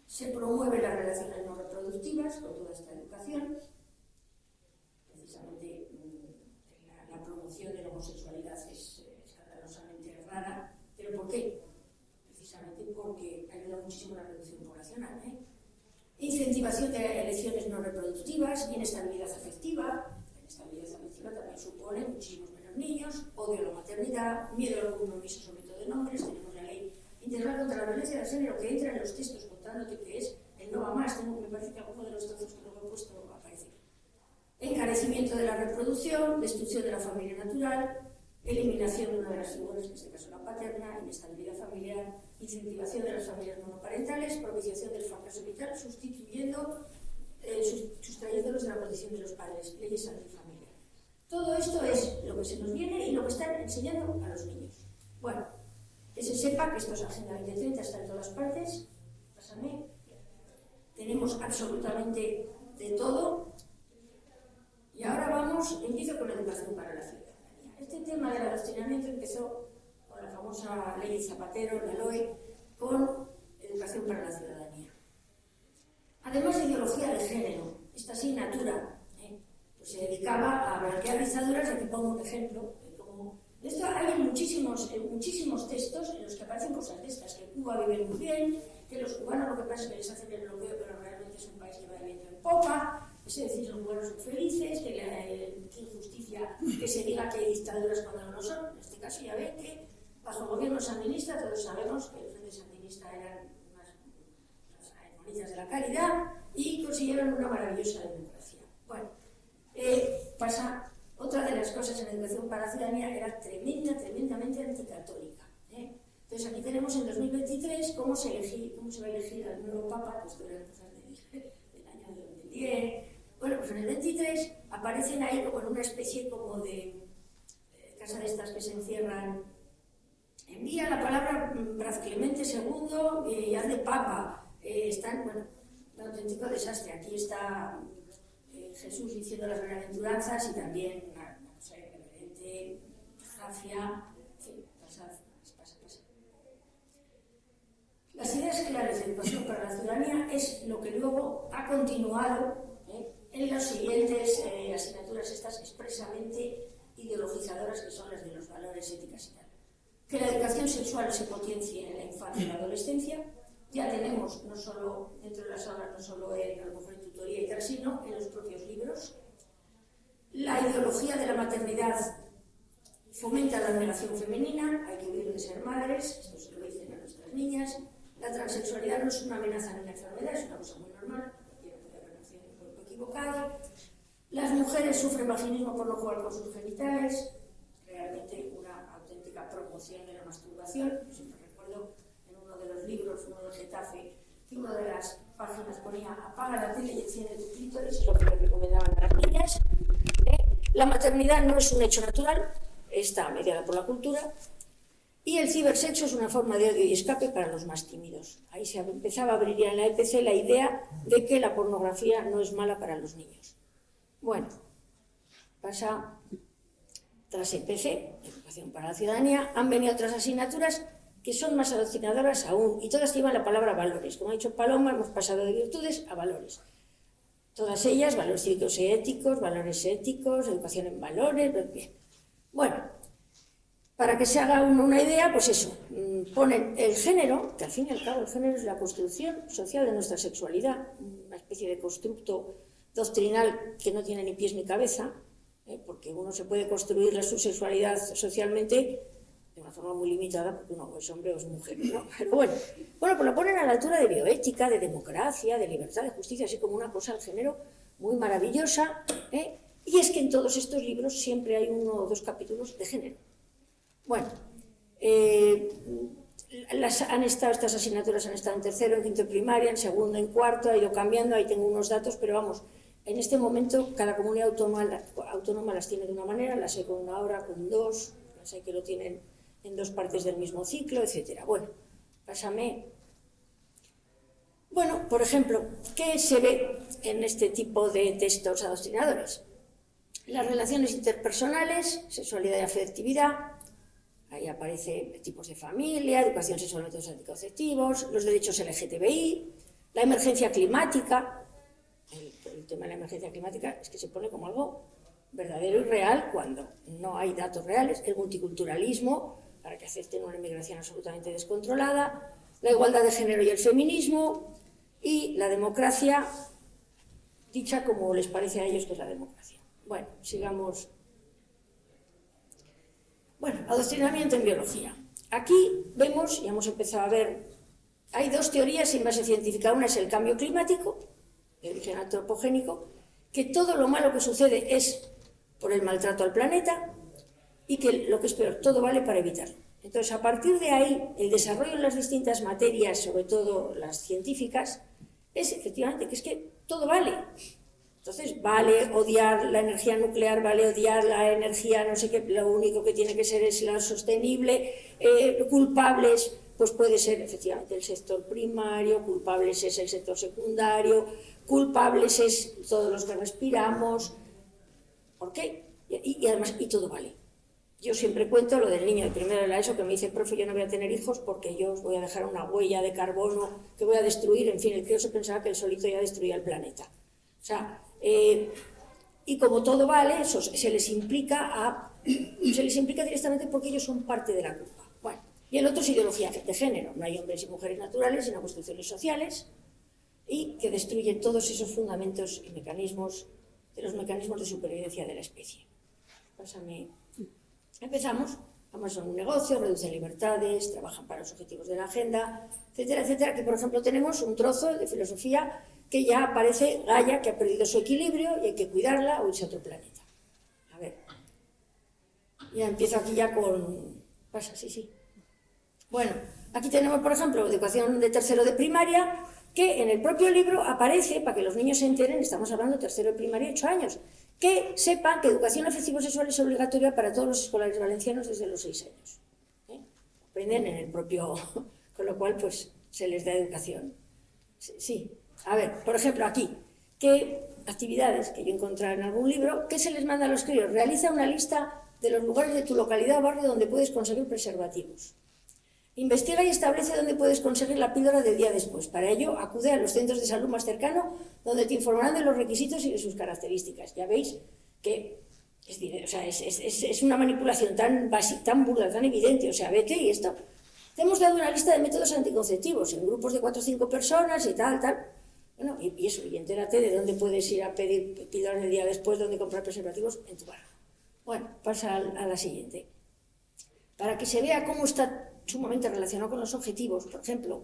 se promueven las relaciones no reproductivas con toda esta educación. Precisamente la promoción de la homosexualidad es escandalosamente rara. ¿Pero por qué? Precisamente porque ayuda muchísimo a la reducción poblacional. Incentivación de elecciones no reproductivas, inestabilidad afectiva. La inestabilidad afectiva también supone muchísimos menos niños, odio a la maternidad, miedo al compromiso, sobre todo de nombres. Tenemos la ley integral contra la violencia de género que entra en los textos contándote que es el no va más. Me parece que alguno de los trozos que luego he puesto aparece. Encarecimiento de la reproducción, destrucción de la familia natural, eliminación de una de las figuras, en este caso la paterna, inestabilidad familiar, incentivación de las familias monoparentales, propiciación del fracaso vital, sustrayéndolos de la protección de los padres, leyes antifamilia. Todo esto es lo que se nos viene y lo que están enseñando a los niños. Bueno, que se sepa que esto es Agenda 2030, está en todas partes. Pásame. Tenemos absolutamente de todo. Y ahora empiezo con la educación para la ciudadanía. Este tema del adoctrinamiento empezó con la famosa ley Zapatero, la LOE, con educación para la ciudadanía. Además de ideología de género, esta asignatura pues se dedicaba a blanquear dictaduras, y aquí pongo un ejemplo. De esto hay muchísimos textos en los que aparecen cosas de estas, que Cuba vive muy bien, que los cubanos lo que pasa es que les hacen el bloqueo, pero realmente es un país que va de viento en popa. Es decir, los cubanos son felices, que injusticia que se diga que hay dictaduras cuando no lo son. En este caso ya ven que bajo el gobierno sandinista todos sabemos que el Frente Sandinista eran unas hermanitas de la caridad y consiguieron una maravillosa democracia. Bueno, pasa, otra de las cosas en la educación para la ciudadanía era tremendamente anticatólica. Entonces aquí tenemos en 2023 cómo se va a elegir al nuevo Papa, que esto eran cosas del año 2010. Bueno, pues en el 23 aparecen ahí como en una especie como de casa de estas que se encierran. Envía la palabra Braz Clemente II y haz de Papa. Están, bueno, un auténtico desastre. Aquí está Jesús diciendo las bienaventuranzas y también una cosa irreverente, Jafia, en fin, pasa. Las ideas claras de educación para la ciudadanía es lo que luego ha continuado en las siguientes asignaturas estas expresamente ideologizadoras, que son las de los valores, éticas y tal. Que la educación sexual se potencie en la infancia y la adolescencia. Ya tenemos, no solo dentro de las aulas, no solo a lo mejor en tutoría y tal, sino en los propios libros. La ideología de la maternidad fomenta la relación femenina, hay que huir de ser madres, esto se lo dicen a nuestras niñas. La transexualidad no es una amenaza ni una enfermedad, es una cosa muy normal, cualquiera puede haber nacido en un cuerpo equivocado. Las mujeres sufren vaginismo por no jugar con sus genitales, realmente una auténtica promoción de la masturbación. Yo siempre recuerdo en uno de los libros, uno de Getafe, que una de las páginas ponía apaga la tele y enciende tu clítoris, es lo que le recomendaban a las niñas. La maternidad no es un hecho natural, está mediada por la cultura. Y el cibersexo es una forma de odio y escape para los más tímidos. Ahí se empezaba a abrir ya en la EPC la idea de que la pornografía no es mala para los niños. Bueno, pasa tras EPC, Educación para la Ciudadanía, han venido otras asignaturas que son más adoctrinadoras aún, y todas llevan la palabra valores. Como ha dicho Paloma, hemos pasado de virtudes a valores. Todas ellas, valores cívicos y éticos, valores éticos, educación en valores, bien. Bueno, para que se haga uno una idea, pues eso, ponen el género, que al fin y al cabo el género es la construcción social de nuestra sexualidad, una especie de constructo doctrinal que no tiene ni pies ni cabeza, porque uno se puede construir su sexualidad socialmente de una forma muy limitada, porque uno es hombre o es mujer, ¿no? Pero bueno, pues lo ponen a la altura de bioética, de democracia, de libertad, de justicia, así como una cosa al género muy maravillosa, y es que en todos estos libros siempre hay 1 o 2 capítulos de género. Bueno, estas asignaturas han estado en tercero, en quinto de primaria, en segundo, en cuarto, ha ido cambiando, ahí tengo unos datos, pero vamos, en este momento cada comunidad autónoma las tiene de una manera, las hay con 1 hora, con 2, las hay que lo tienen en 2 partes del mismo ciclo, etc. Bueno, pásame. Bueno, por ejemplo, ¿qué se ve en este tipo de textos adoctrinadores? Las relaciones interpersonales, sexualidad y afectividad, ahí aparece tipos de familia, educación sexual, métodos anticonceptivos, los derechos LGTBI, la emergencia climática. El tema de la emergencia climática es que se pone como algo verdadero y real cuando no hay datos reales, el multiculturalismo, para que acepten una inmigración absolutamente descontrolada, la igualdad de género y el feminismo, y la democracia, dicha como les parece a ellos que es la democracia. Bueno, sigamos. Bueno, adoctrinamiento en biología. Aquí vemos, ya hemos empezado a ver, hay 2 teorías sin base científica. Una es el cambio climático, de origen antropogénico, que todo lo malo que sucede es por el maltrato al planeta y que lo que es peor, todo vale para evitarlo. Entonces, a partir de ahí, el desarrollo en las distintas materias, sobre todo las científicas, es efectivamente que es que todo vale. Entonces, vale odiar la energía nuclear, vale odiar la energía, no sé qué, lo único que tiene que ser es la sostenible, culpables, pues puede ser efectivamente el sector primario, culpables es el sector secundario, culpables es todos los que respiramos. ¿Por qué? Y además, y todo vale. Yo siempre cuento lo del niño de primero de la ESO que me dice, profe, yo no voy a tener hijos porque yo os voy a dejar una huella de carbono que voy a destruir. En fin, el crío se pensaba que él solito ya destruía el planeta. O sea, y como todo vale, eso se les implica directamente porque ellos son parte de la culpa. Bueno, y el otro es ideología de género. No hay hombres y mujeres naturales, sino construcciones sociales, y que destruyen todos esos fundamentos y mecanismos de los mecanismos de supervivencia de la especie. Pásame. Empezamos. Ambos son un negocio, reducen libertades, trabajan para los objetivos de la agenda, etcétera, etcétera. Que, por ejemplo, tenemos un trozo de filosofía que ya aparece Gaia, que ha perdido su equilibrio y hay que cuidarla o irse a otro planeta. A ver. Ya empiezo aquí ya con... Pasa, sí. Bueno, aquí tenemos, por ejemplo, educación de tercero de primaria, que en el propio libro aparece, para que los niños se enteren, estamos hablando de tercero de primaria, 8 años, que sepan que educación afectivo-sexual es obligatoria para todos los escolares valencianos desde los 6 años. Aprenden en el propio... con lo cual, pues, se les da educación. Sí. A ver, por ejemplo, aquí, ¿qué actividades que yo encontré en algún libro, qué se les manda a los críos? Realiza una lista de los lugares de tu localidad o barrio donde puedes conseguir preservativos. Investiga y establece dónde puedes conseguir la píldora del día después. Para ello, acude a los centros de salud más cercanos, donde te informarán de los requisitos y de sus características. Ya veis que es una manipulación tan básica, tan burda, tan evidente. O sea, vete y esto. Te hemos dado una lista de métodos anticonceptivos en grupos de 4 o 5 personas y tal. Bueno, y eso, y entérate de dónde puedes ir a pedir píldoras del día después, dónde comprar preservativos en tu barrio. Bueno, pasa a la siguiente. Para que se vea cómo está sumamente relacionado con los objetivos, por ejemplo,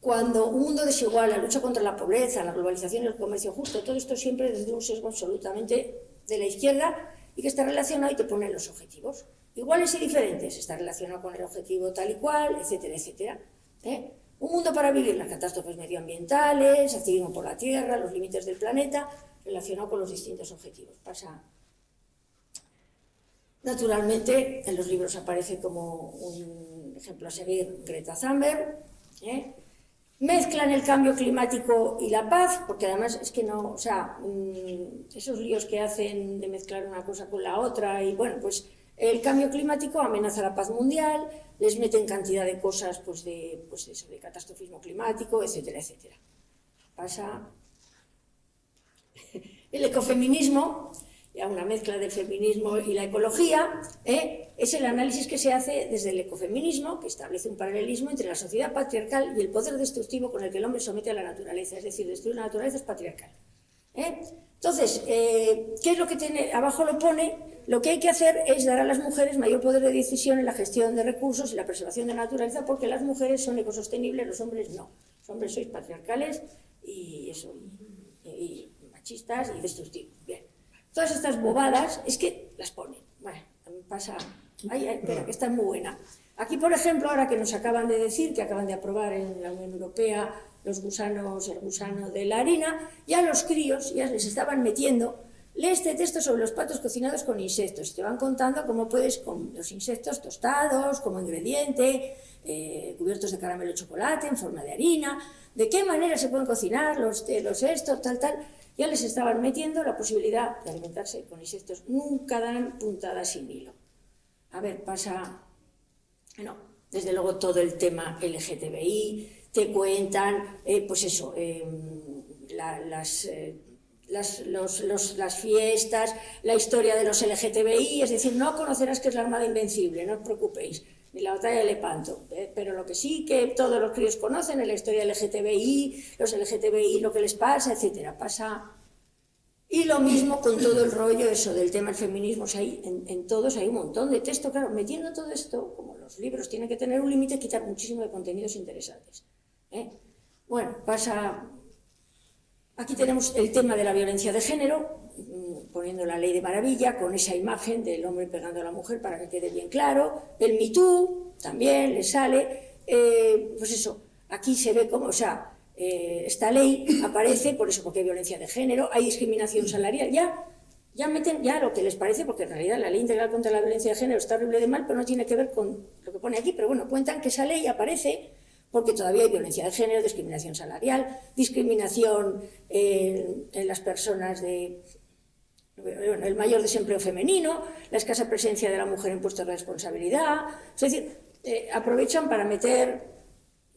cuando un mundo desigual, la lucha contra la pobreza, la globalización y el comercio justo, todo esto siempre desde un sesgo absolutamente de la izquierda y que está relacionado y te pone los objetivos. Iguales y diferentes, está relacionado con el objetivo tal y cual, etcétera, etcétera. Un mundo para vivir, las catástrofes medioambientales, activismo por la Tierra, los límites del planeta, relacionado con los distintos objetivos. Pasa. Naturalmente, en los libros aparece como un ejemplo a seguir Greta Thunberg. Mezclan el cambio climático y la paz, porque además es que no, o sea, esos líos que hacen de mezclar una cosa con la otra, y bueno, pues el cambio climático amenaza la paz mundial, les meten cantidad de cosas pues de catastrofismo climático, etcétera, etcétera. Pasa. El ecofeminismo, ya una mezcla del feminismo y la ecología, es el análisis que se hace desde el ecofeminismo, que establece un paralelismo entre la sociedad patriarcal y el poder destructivo con el que el hombre somete a la naturaleza, es decir, destruir la naturaleza es patriarcal. Entonces, ¿qué es lo que tiene? Abajo lo pone, lo que hay que hacer es dar a las mujeres mayor poder de decisión en la gestión de recursos y la preservación de la naturaleza, porque las mujeres son ecosostenibles, los hombres no. Los hombres sois patriarcales y eso, y machistas y destructivos. Bien. Todas estas bobadas es que las ponen. Bueno, a mí pasa... Ay, espera, que esta es muy buena. Aquí, por ejemplo, ahora que nos acaban de decir, que acaban de aprobar en la Unión Europea los gusanos, el gusano de la harina, ya los críos ya les estaban metiendo, lee este texto sobre los platos cocinados con insectos, te van contando cómo puedes con los insectos tostados, como ingrediente, cubiertos de caramelo de chocolate, en forma de harina, de qué manera se pueden cocinar los estos, tal, ya les estaban metiendo la posibilidad de alimentarse con insectos. Nunca dan puntadas sin hilo. A ver, pasa... No, desde luego todo el tema LGTBI, te cuentan, pues eso, las fiestas, la historia de los LGTBI, es decir, no conocerás qué es la Armada Invencible, no os preocupéis, ni la batalla de Lepanto, pero lo que sí que todos los críos conocen es la historia LGTBI, los LGTBI, lo que les pasa, etcétera, pasa... Y lo mismo con todo el rollo eso del tema del feminismo, o sea, en todos hay un montón de texto, claro, metiendo todo esto, como los libros tienen que tener un límite, quitar muchísimo de contenidos interesantes. Bueno, pasa... Aquí tenemos el tema de la violencia de género, poniendo la ley de maravilla, con esa imagen del hombre pegando a la mujer para que quede bien claro. El Me Too también le sale, pues eso, aquí se ve como, o sea, esta ley aparece, por eso, porque hay violencia de género, hay discriminación salarial, ya meten ya lo que les parece, porque en realidad la ley integral contra la violencia de género está horrible de mal, pero no tiene que ver con lo que pone aquí, pero bueno, cuentan que esa ley aparece porque todavía hay violencia de género, discriminación salarial, discriminación en las personas de... el mayor desempleo femenino, la escasa presencia de la mujer en puestos de responsabilidad, es decir, aprovechan para meter...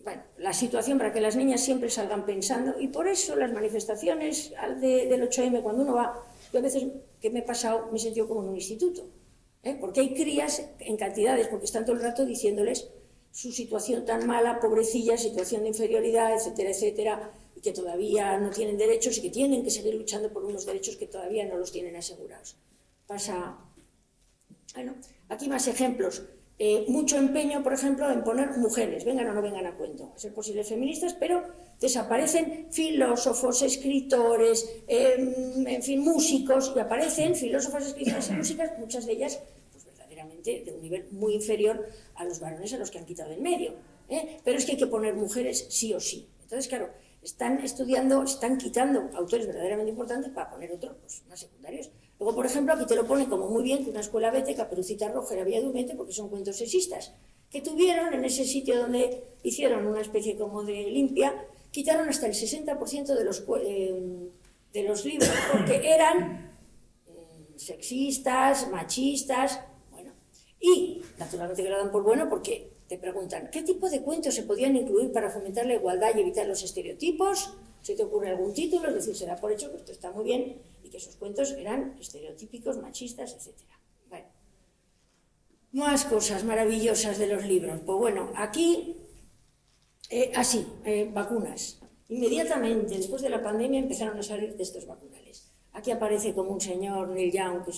Bueno, la situación para que las niñas siempre salgan pensando, y por eso las manifestaciones del 8M, cuando uno va, yo a veces que me he pasado, me he sentido como en un instituto, porque hay crías en cantidades, porque están todo el rato diciéndoles su situación tan mala, pobrecilla, situación de inferioridad, etcétera, etcétera, y que todavía no tienen derechos y que tienen que seguir luchando por unos derechos que todavía no los tienen asegurados. Pasa... Bueno, aquí más ejemplos. Mucho empeño, por ejemplo, en poner mujeres, vengan o no vengan a cuento, a ser posibles feministas, pero desaparecen filósofos, escritores, en fin, músicos, y aparecen filósofos, escritores y músicas, muchas de ellas pues, verdaderamente de un nivel muy inferior a los varones a los que han quitado en medio. Pero es que hay que poner mujeres sí o sí. Entonces, claro, están estudiando, están quitando autores verdaderamente importantes para poner otros pues, más secundarios. Luego, por ejemplo, aquí te lo pone como muy bien que una escuela vete, Caperucita Roja era Vía Durmiente, porque son cuentos sexistas, que tuvieron en ese sitio donde hicieron una especie como de limpia, quitaron hasta el 60% de los libros, porque eran sexistas, machistas, bueno, y naturalmente que lo dan por bueno porque te preguntan, ¿qué tipo de cuentos se podían incluir para fomentar la igualdad y evitar los estereotipos? ¿Se te ocurre algún título? Es decir, se da por hecho que esto está muy bien y que esos cuentos eran estereotípicos, machistas, etc. Bueno, más cosas maravillosas de los libros. Pues bueno, aquí, vacunas. Inmediatamente, después de la pandemia, empezaron a salir textos vacunales. Aquí aparece como un señor, Neil Young, que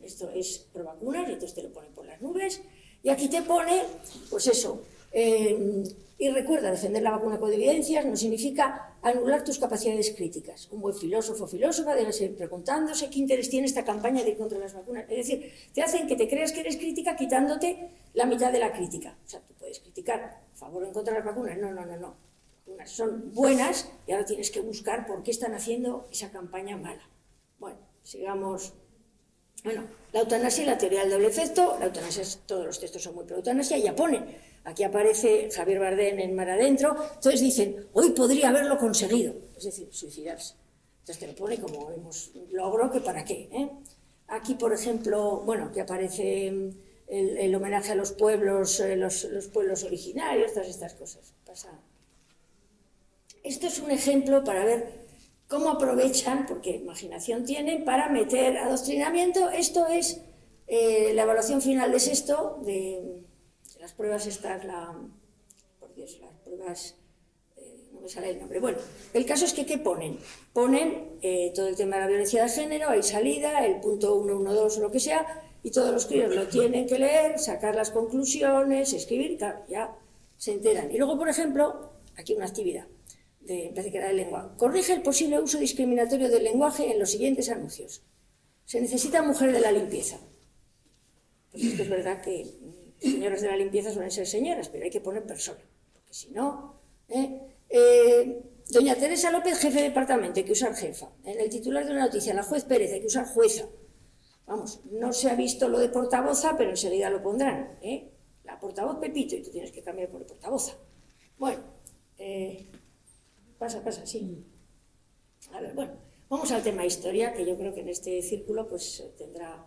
esto es pro vacunas, y entonces te lo ponen por las nubes. Y aquí te pone, pues eso, y recuerda, defender la vacuna con evidencias no significa anular tus capacidades críticas. Un buen filósofo o filósofa debe seguir preguntándose qué interés tiene esta campaña de ir contra las vacunas. Es decir, te hacen que te creas que eres crítica quitándote la mitad de la crítica. O sea, tú puedes criticar a favor o en contra de las vacunas. No. Las vacunas son buenas y ahora tienes que buscar por qué están haciendo esa campaña mala. Bueno, sigamos... Bueno, la eutanasia y la teoría del doble efecto. La eutanasia, todos los textos son muy pro eutanasia, ya ponen. Aquí aparece Javier Bardem en Mar Adentro. Entonces dicen, hoy podría haberlo conseguido. Es decir, suicidarse. Entonces te lo pone como hemos logro que para qué. Aquí, por ejemplo, bueno, que aparece el homenaje a los pueblos, los pueblos originarios, todas estas cosas. Esto es un ejemplo para ver cómo aprovechan, porque imaginación tienen, para meter adoctrinamiento. Esto es la evaluación final de sexto, de las pruebas estas, por Dios, las pruebas, no me sale el nombre. Bueno, el caso es que, ¿qué ponen? Ponen todo el tema de la violencia de género, hay salida, el punto 112 o lo que sea, y todos los críos lo tienen que leer, sacar las conclusiones, escribir, claro, ya se enteran. Y luego, por ejemplo, aquí una actividad, me parece que era de lengua. Corrige el posible uso discriminatorio del lenguaje en los siguientes anuncios. Se necesita mujer de la limpieza. Pues es que es verdad que señoras de la limpieza suelen ser señoras, pero hay que poner persona, porque si no... Doña Teresa López, jefe de departamento, hay que usar jefa. En el titular de una noticia, la juez Pérez, hay que usar jueza. Vamos, no se ha visto lo de portavoza, pero enseguida lo pondrán. La portavoz Pepito, y tú tienes que cambiar por portavoza. Bueno, pasa, sí. A ver, bueno, vamos al tema historia, que yo creo que en este círculo pues tendrá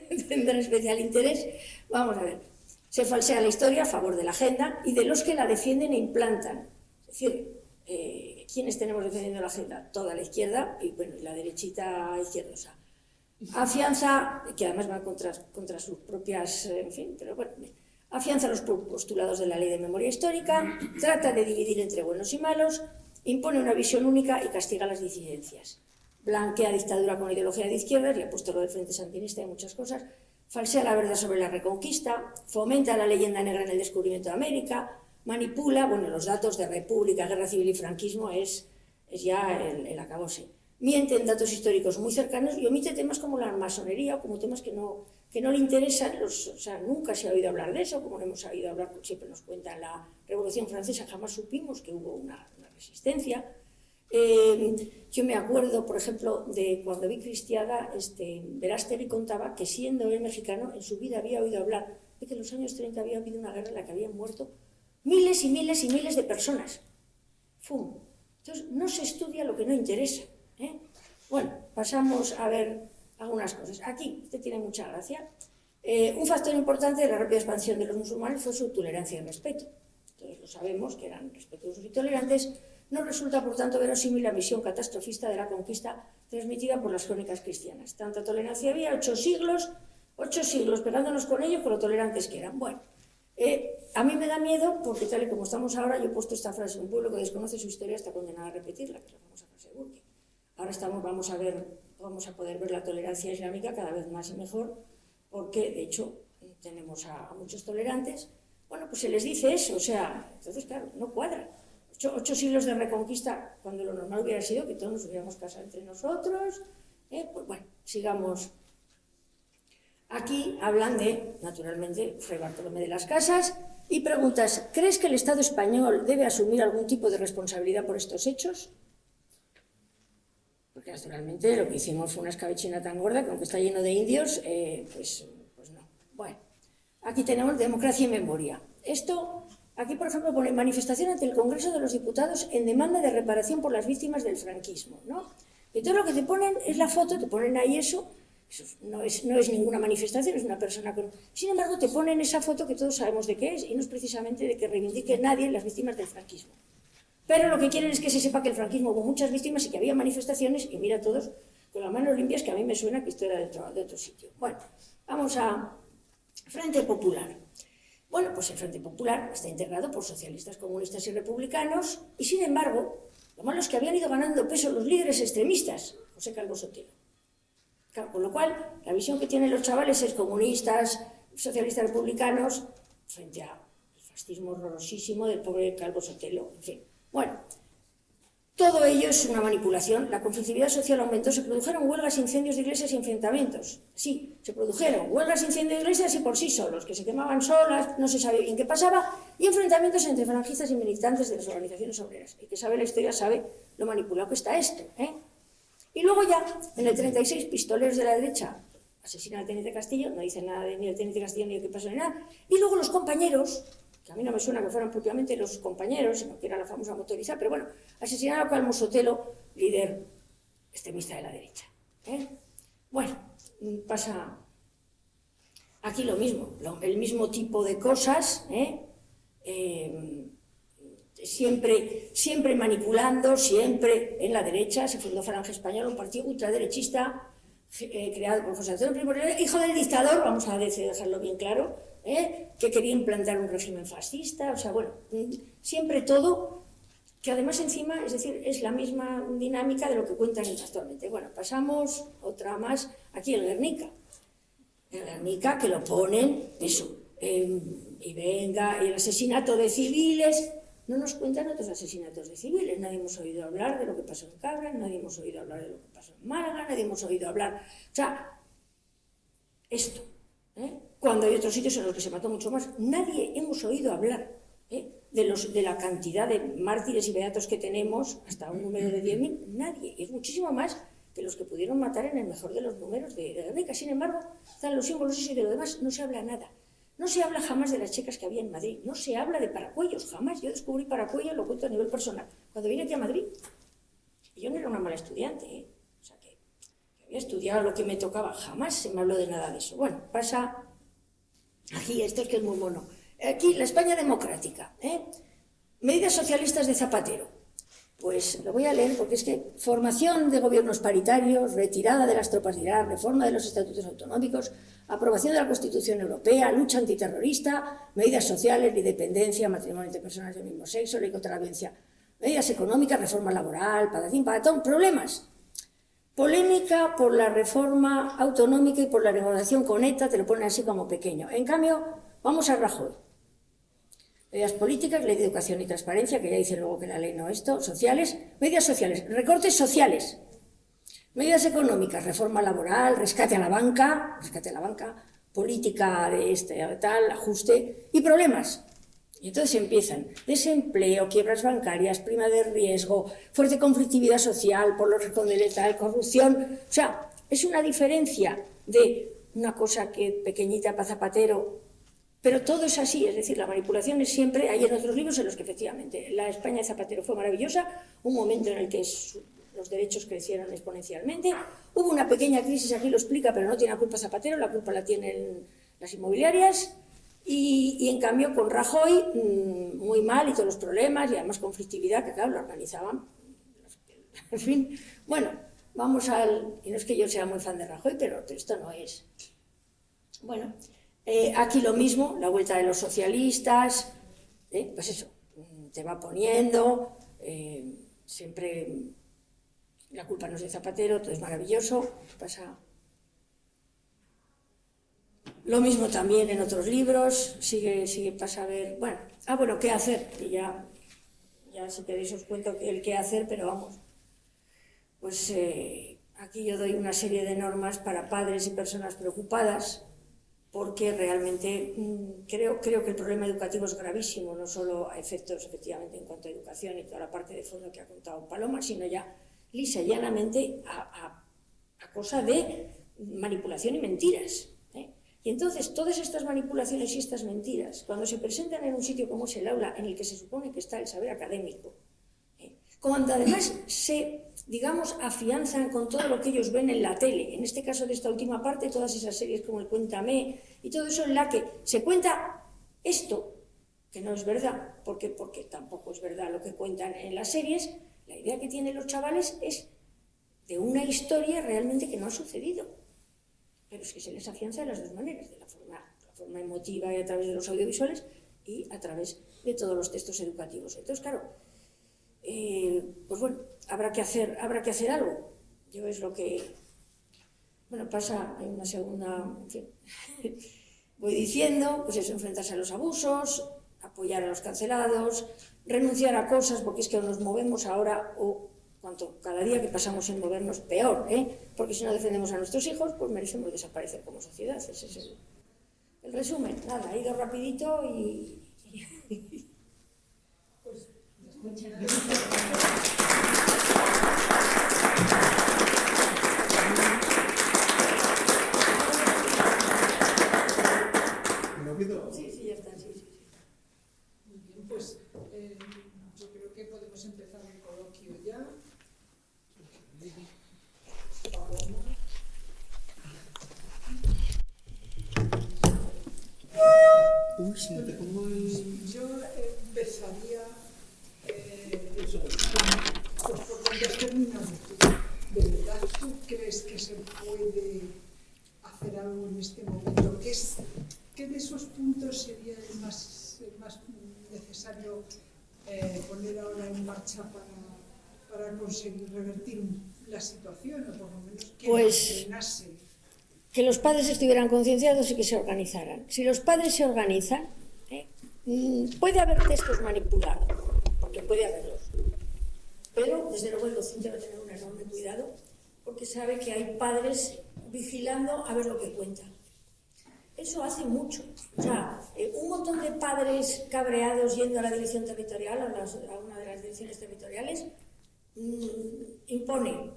especial interés. Vamos a ver. Se falsea la historia a favor de la agenda y de los que la defienden e implantan. Es decir, ¿quiénes tenemos defendiendo la agenda? Toda la izquierda y, bueno, y la derechita izquierdosa. Afianza, que además va contra sus propias, en fin, pero bueno, afianza los postulados de la ley de memoria histórica, trata de dividir entre buenos y malos, impone una visión única y castiga las disidencias. Blanquea dictadura con ideología de izquierdas, y ha puesto lo del Frente Sandinista y muchas cosas, falsea la verdad sobre la reconquista, fomenta la leyenda negra en el descubrimiento de América, manipula, bueno, los datos de República, Guerra Civil y Franquismo es ya el acabose. Miente en datos históricos muy cercanos y omite temas como la masonería o como temas que no le interesan, o sea, nunca se ha oído hablar de eso, como no hemos oído hablar, siempre nos cuentan la Revolución Francesa, jamás supimos que hubo una resistencia. Yo me acuerdo, por ejemplo, de cuando vi Cristiada, Verástegui contaba que, siendo él mexicano, en su vida había oído hablar de que en los años 30 había habido una guerra en la que habían muerto miles y miles y miles de personas. ¡Fum! Entonces, no se estudia lo que no interesa. Bueno, pasamos a ver algunas cosas. Aquí, este tiene mucha gracia. Un factor importante de la rápida expansión de los musulmanes fue su tolerancia y respeto. Todos lo sabemos, que eran respetuosos y tolerantes. No resulta, por tanto, verosímil la visión catastrofista de la conquista transmitida por las crónicas cristianas. Tanta tolerancia había, 8 siglos pegándonos con ellos, con lo tolerantes que eran. Bueno, a mí me da miedo, porque tal y como estamos ahora, yo he puesto esta frase: un pueblo que desconoce su historia está condenado a repetirla, que es la famosa frase de Burke. Ahora vamos a poder ver la tolerancia islámica cada vez más y mejor, porque, de hecho, tenemos a muchos tolerantes. Bueno, pues se les dice eso, o sea, entonces, claro, no cuadra. 8 siglos de reconquista, cuando lo normal hubiera sido que todos nos hubiéramos casado entre nosotros. Pues bueno, sigamos. Aquí hablan de, naturalmente, Fray Bartolomé de las Casas, y preguntas: ¿crees que el Estado español debe asumir algún tipo de responsabilidad por estos hechos? Porque, naturalmente, lo que hicimos fue una escabechina tan gorda que, aunque está lleno de indios, pues no. Bueno, aquí tenemos democracia y memoria. Aquí, por ejemplo, pone manifestación ante el Congreso de los Diputados en demanda de reparación por las víctimas del franquismo, ¿no? Y todo lo que te ponen es la foto, te ponen ahí eso no es ninguna manifestación, es una persona con... Sin embargo, te ponen esa foto que todos sabemos de qué es, y no es precisamente de que reivindique nadie las víctimas del franquismo. Pero lo que quieren es que se sepa que el franquismo hubo muchas víctimas y que había manifestaciones, y mira todos con las manos limpias, que a mí me suena que esto era de otro sitio. Bueno, vamos a Frente Popular. Bueno, pues el Frente Popular está integrado por socialistas, comunistas y republicanos, y sin embargo, lo malo es que habían ido ganando peso los líderes extremistas, José Calvo Sotelo. Claro, con lo cual, la visión que tienen los chavales es comunistas, socialistas, republicanos, frente al fascismo horrorosísimo del pobre Calvo Sotelo, en fin. Bueno, todo ello es una manipulación. La conflictividad social aumentó, se produjeron huelgas, incendios de iglesias y enfrentamientos. Sí, se produjeron huelgas, incendios de iglesias y por sí solos, que se quemaban solas, no se sabía bien qué pasaba, y enfrentamientos entre falangistas y militantes de las organizaciones obreras. El que sabe la historia sabe lo manipulado que está esto, Y luego ya, en el 36, pistoleros de la derecha asesinan al teniente Castillo, no dicen nada ni del teniente Castillo ni de qué pasó ni nada, y luego los compañeros, que a mí no me suena que fueran propiamente los compañeros, sino que era la famosa motorizada, pero bueno, asesinaron a Calvo Sotelo, líder extremista de la derecha. Bueno, pasa aquí lo mismo, el mismo tipo de cosas, siempre manipulando, siempre en la derecha. Se fundó Falange Española, un partido ultraderechista creado por José Antonio Primo de Rivera, hijo del dictador, vamos a dejarlo bien claro, que quería implantar un régimen fascista. O sea, bueno, siempre todo, que además encima, es decir, es la misma dinámica de lo que cuentan actualmente. Bueno, pasamos otra más aquí en Guernica. En Guernica, que lo ponen, eso, y venga, el asesinato de civiles. No nos cuentan otros asesinatos de civiles. Nadie hemos oído hablar de lo que pasó en Cabra, nadie hemos oído hablar de lo que pasó en Málaga, nadie hemos oído hablar... O sea, esto, cuando hay otros sitios en los que se mató mucho más, nadie hemos oído hablar de la cantidad de mártires y beatos que tenemos, hasta un número de 10.000, nadie. Es muchísimo más que los que pudieron matar en el mejor de los números de Guernica. Sin embargo, están los símbolos y de lo demás no se habla nada. No se habla jamás de las checas que había en Madrid, no se habla de Paracuellos, jamás. Yo descubrí Paracuellos, lo cuento a nivel personal, cuando vine aquí a Madrid. Y yo no era una mala estudiante, o sea, que había estudiado lo que me tocaba, jamás se me habló de nada de eso. Bueno, pasa aquí, esto es que es muy mono. Aquí, la España democrática, medidas socialistas de Zapatero. Pues lo voy a leer porque es que formación de gobiernos paritarios, retirada de las tropas de Irak, reforma de los estatutos autonómicos, aprobación de la Constitución Europea, lucha antiterrorista, medidas sociales, de dependencia, matrimonio entre personas del mismo sexo, ley contra la violencia, medidas económicas, reforma laboral, patatín, patatón, problemas. Polémica por la reforma autonómica y por la negociación con ETA, te lo ponen así como pequeño. En cambio, vamos a Rajoy. Medidas políticas, ley de educación y transparencia, que ya dice luego que la ley no esto, sociales, medidas sociales, recortes sociales, medidas económicas, reforma laboral, rescate a la banca, política de tal, ajuste y problemas. Y entonces empiezan desempleo, quiebras bancarias, prima de riesgo, fuerte conflictividad social, por los riesgos de letal, corrupción. O sea, es una diferencia de una cosa que pequeñita para Zapatero. Pero todo es así, es decir, la manipulación es siempre, hay en otros libros en los que efectivamente la España de Zapatero fue maravillosa, un momento en el que los derechos crecieron exponencialmente, hubo una pequeña crisis, aquí lo explica, pero no tiene la culpa Zapatero, la culpa la tienen las inmobiliarias, y en cambio con Rajoy muy mal y todos los problemas, y además conflictividad, que claro, lo organizaban. En fin, bueno, vamos y no es que yo sea muy fan de Rajoy, pero esto no es. Bueno... aquí lo mismo, la vuelta de los socialistas, pues eso, te va poniendo, siempre la culpa no es de Zapatero, todo es maravilloso, pasa. Lo mismo también en otros libros, sigue pasa a ver, bueno, ¿qué hacer? Y ya si queréis os cuento el qué hacer, pero vamos, pues aquí yo doy una serie de normas para padres y personas preocupadas, porque realmente creo que el problema educativo es gravísimo, no solo a efectos efectivamente en cuanto a educación y toda la parte de fondo que ha contado Paloma, sino ya lisa y llanamente a cosa de manipulación y mentiras. Y entonces todas estas manipulaciones y estas mentiras, cuando se presentan en un sitio como es el aula, en el que se supone que está el saber académico, cuando además se, digamos, afianzan con todo lo que ellos ven en la tele, en este caso de esta última parte, todas esas series como el Cuéntame y todo eso en la que se cuenta esto, que no es verdad, porque tampoco es verdad lo que cuentan en las series, la idea que tienen los chavales es de una historia realmente que no ha sucedido, pero es que se les afianza de las dos maneras, de la forma emotiva y a través de los audiovisuales y a través de todos los textos educativos. Entonces, claro, pues bueno, habrá que hacer algo. Yo es lo que, bueno, pasa en una segunda, en fin, voy diciendo, pues eso, enfrentarse a los abusos, apoyar a los cancelados, renunciar a cosas, porque es que nos movemos ahora, o cada día que pasamos en movernos, peor, porque si no defendemos a nuestros hijos, pues merecemos desaparecer como sociedad. Ese es el resumen. Nada, he ido rapidito y... Muchas gracias. Sí, ya está, sí. Muy bien, pues yo creo que podemos empezar el coloquio ya. Uy, si no te pongo el... Yo empezaría eso, pues por tantos términos, ¿de verdad tú crees que se puede hacer algo en este momento? ¿Qué de esos puntos sería el más necesario poner ahora en marcha para conseguir revertir la situación, o por lo menos que Pues, frenase? que los padres estuvieran concienciados y que se organizaran. Si los padres se organizan, puede haber textos manipulados, porque puede haberlos, pero desde luego el docente va a tener un enorme cuidado, porque sabe que hay padres vigilando a ver lo que cuentan. Eso hace mucho. O sea, un montón de padres cabreados yendo a la dirección territorial, a una de las direcciones territoriales, impone,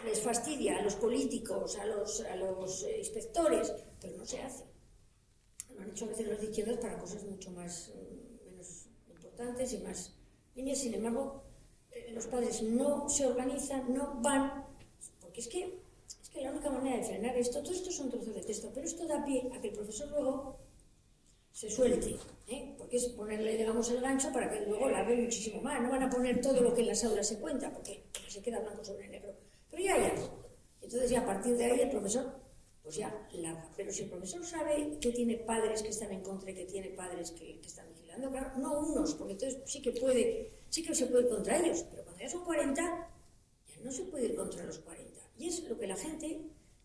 les fastidia a los políticos, a los inspectores, pero no se hace. Lo han hecho a veces las izquierdas para cosas mucho menos importantes y más líneas. Sin embargo, los padres no se organizan, no van, porque es que la única manera de frenar esto, todo esto son trozos de texto, pero esto da pie a que el profesor luego se suelte, porque es ponerle, digamos, el gancho para que luego largue muchísimo más. No van a poner todo lo que en las aulas se cuenta, porque se queda blanco sobre negro, pero ya hay algo. Entonces ya a partir de ahí el profesor pues ya larga. Pero si el profesor sabe que tiene padres que están en contra y que tiene padres que están vigilando, claro, no unos, porque entonces sí que se puede ir contra ellos, pero cuando ya son 40, ya no se puede ir contra los 40. Y es lo que la gente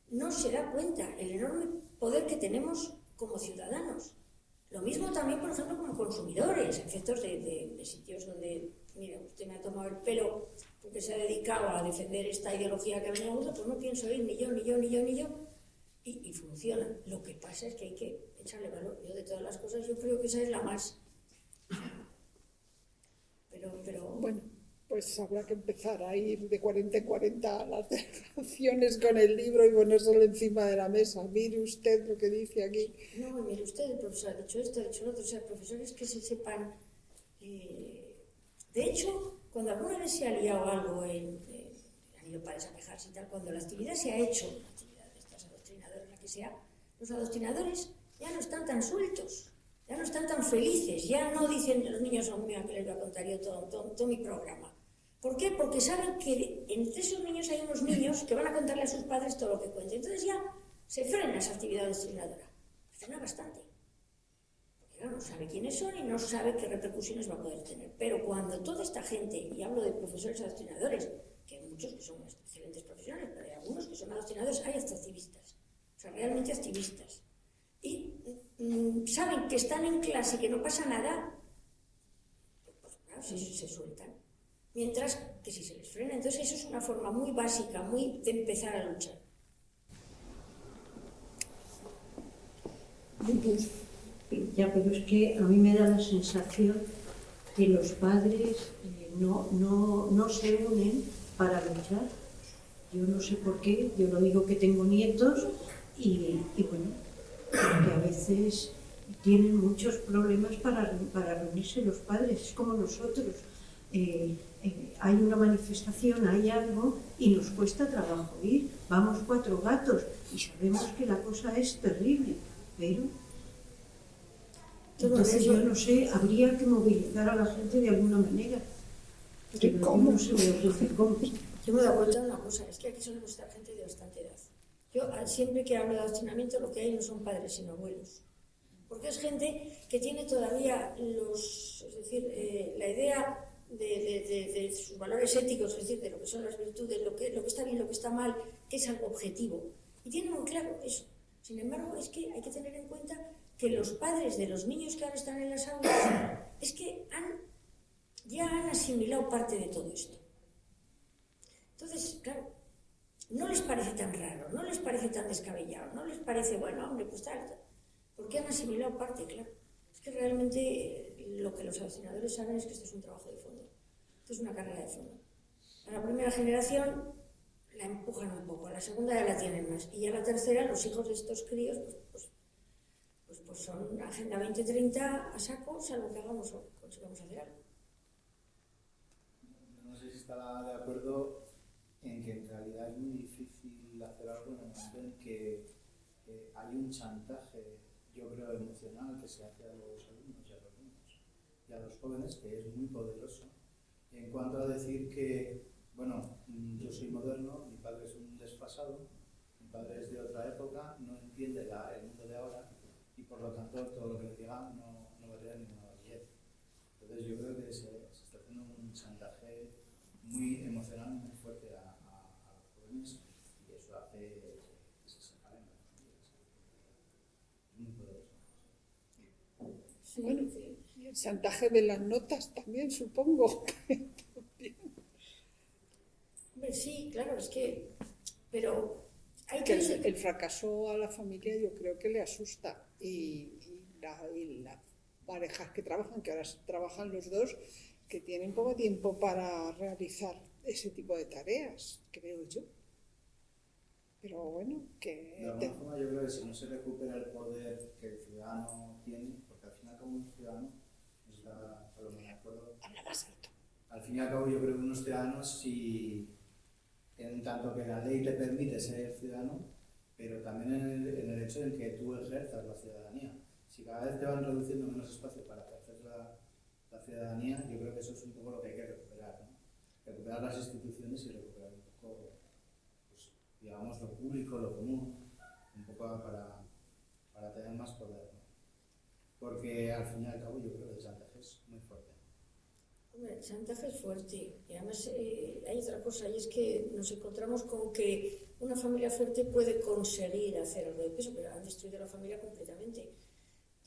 no se da cuenta, el enorme poder que tenemos como ciudadanos. Lo mismo también, por ejemplo, como consumidores, efectos de sitios donde, mira, usted me ha tomado el pelo porque se ha dedicado a defender esta ideología que a mí me gusta, pues no pienso ir ni yo, y funciona. Lo que pasa es que hay que echarle valor. Yo de todas las cosas, yo creo que esa es la más. Pero Bueno, pues habrá que empezar a ir de 40 en 40 a las declaraciones con el libro y ponérselo encima de la mesa. Mire usted lo que dice aquí. no, mire usted, el profesor ha dicho esto, ha dicho lo otro. O sea, profesores que se sepan. De hecho, cuando alguna vez se ha liado algo han ido padres a quejarse y tal, cuando la actividad se ha hecho, una actividad de estas adoctrinadoras, la que sea, los adoctrinadores ya no están tan sueltos, ya no están tan felices, ya no dicen los niños, oh, mira, que les voy a contar yo todo mi programa. ¿Por qué? Porque saben que entre esos niños hay unos niños que van a contarle a sus padres todo lo que cuenten. Entonces ya se frena esa actividad adoctrinadora, se frena bastante. Claro, no sabe quiénes son y no sabe qué repercusiones va a poder tener. Pero cuando toda esta gente, y hablo de profesores adoctrinadores, que hay muchos que son excelentes profesionales, pero hay algunos que son adoctrinadores, hay hasta activistas, o sea, realmente activistas, y saben que están en clase y que no pasa nada, pues claro, se sueltan. Mientras que si se les frena, entonces eso es una forma muy básica, muy de empezar a luchar. Ya, pero es que a mí me da la sensación que los padres no se unen para luchar. Yo no sé por qué, yo lo digo que tengo nietos y bueno, que a veces tienen muchos problemas para reunirse los padres, es como nosotros. Hay una manifestación, hay algo y nos cuesta trabajo ir, vamos 4 gatos y sabemos que la cosa es terrible, pero entonces yo no sé, habría que movilizar a la gente de alguna manera. Pero ¿cómo? No se me ocurre cómo. Yo me he dado cuenta de una cosa, es que aquí solemos estar gente de bastante edad. Yo siempre que hablo de adoctrinamiento lo que hay no son padres sino abuelos. Porque es gente que tiene todavía la idea de sus valores éticos, es decir, de lo que son las virtudes, lo que está bien, lo que está mal, que es algo objetivo. Y tienen muy claro eso. Sin embargo, es que hay que tener en cuenta que los padres de los niños que ahora están en las aulas es que ya han asimilado parte de todo esto. Entonces, claro, no les parece tan raro, no les parece tan descabellado, no les parece, bueno, hombre, pues tal, porque han asimilado parte, claro. Es que realmente lo que los adoctrinadores saben es que esto es un trabajo de fondo, esto es una carrera de fondo. A la primera generación la empujan un poco, a la segunda ya la tienen más, y a la tercera los hijos de estos críos, pues son Agenda 2030 a saco, salvo que hagamos o consigamos hacer algo. No sé si estará de acuerdo en que en realidad es muy difícil hacer algo en el momento en que hay un chantaje, yo creo, emocional que se hace a los alumnos y a los niños y a los jóvenes, que es muy poderoso En cuanto a decir que, bueno, yo soy moderno, mi padre es un desfasado, mi padre es de otra época, no entiende el mundo de ahora y por lo tanto todo lo que le digan no va a tener ninguna validez. Entonces yo creo que se está haciendo un chantaje muy emocional, muy fuerte a los jóvenes y eso hace que se separen las familias. Es muy poderoso. Sí, Bueno, sí. y el chantaje de las notas también, supongo. Hombre, sí, claro, es que... Pero hay Que que... el fracaso a la familia yo creo que le asusta y las parejas que trabajan, que ahora trabajan los dos, que tienen poco tiempo para realizar ese tipo de tareas, creo yo. Pero bueno, que... De alguna forma yo creo que si no se recupera el poder que el ciudadano tiene, porque al fin y al cabo un ciudadano, no sé si está Paloma de acuerdo, Habla más alto. al fin y al cabo yo creo que unos ciudadanos, si en tanto que la ley te permite ser ciudadano, pero también en el hecho de que tú ejerzas la ciudadanía. Si cada vez te van reduciendo menos espacio para ejercer la ciudadanía, yo creo que eso es un poco lo que hay que recuperar, ¿no? Recuperar las instituciones y recuperar un poco, pues, digamos, lo público, lo común, un poco para tener más poder, ¿no? Porque al fin y al cabo yo creo que el chantaje es muy fuerte. Hombre, el chantaje es fuerte y además hay otra cosa y es que nos encontramos con que una familia fuerte puede conseguir hacer algo de peso, pero han destruido la familia completamente.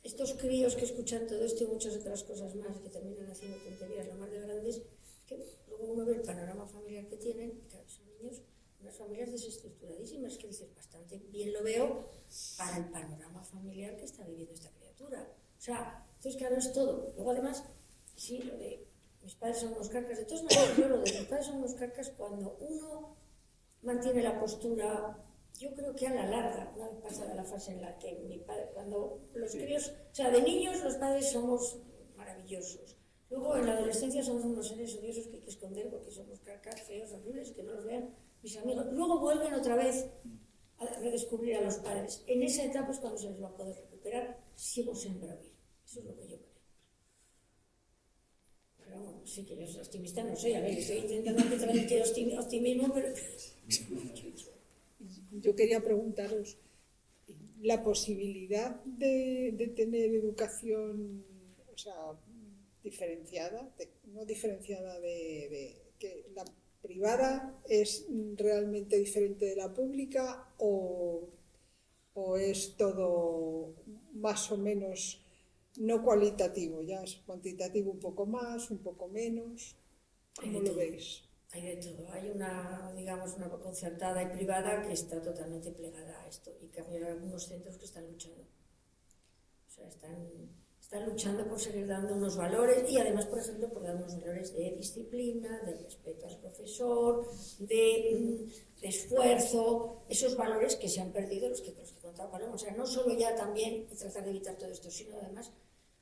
Estos críos que escuchan todo esto y muchas otras cosas más que terminan haciendo tonterías lo más de grandes, que luego uno ve el panorama familiar que tienen, claro, son niños, unas familias desestructuradísimas, que dices, bastante bien lo veo para el panorama familiar que está viviendo esta criatura. O sea, entonces claro, es todo. Luego además, sí, lo de mis padres son unos carcas, de todas maneras yo lo de mis padres son unos carcas cuando uno mantiene la postura, yo creo que a la larga, una vez pasada la fase en la que mi padre, cuando los críos, o sea, de niños los padres somos maravillosos, luego en la adolescencia somos unos seres odiosos que hay que esconder porque somos carcas feos, horribles, que no los vean mis amigos, luego vuelven otra vez a redescubrir a los padres, en esa etapa es cuando se les va a poder recuperar si hemos sembrado bien, eso es lo que yo creo. Pero bueno, sí que yo soy optimista, no sé, a ver, estoy intentando que transmitir optimismo, pero... Yo quería preguntaros, la posibilidad de tener educación, o sea, diferenciada, no diferenciada de que la privada es realmente diferente de la pública o es todo más o menos no cualitativo, ya es cuantitativo un poco más, un poco menos, ¿cómo lo veis? Hay de todo. Hay una, digamos, una concertada y privada que está totalmente plegada a esto y que hay algunos centros que están luchando. O sea, están luchando por seguir dando unos valores y además, por ejemplo, por dar unos valores de disciplina, de respeto al profesor, de esfuerzo, esos valores que se han perdido, los que contaba Paloma. O sea, no solo ya también tratar de evitar todo esto, sino además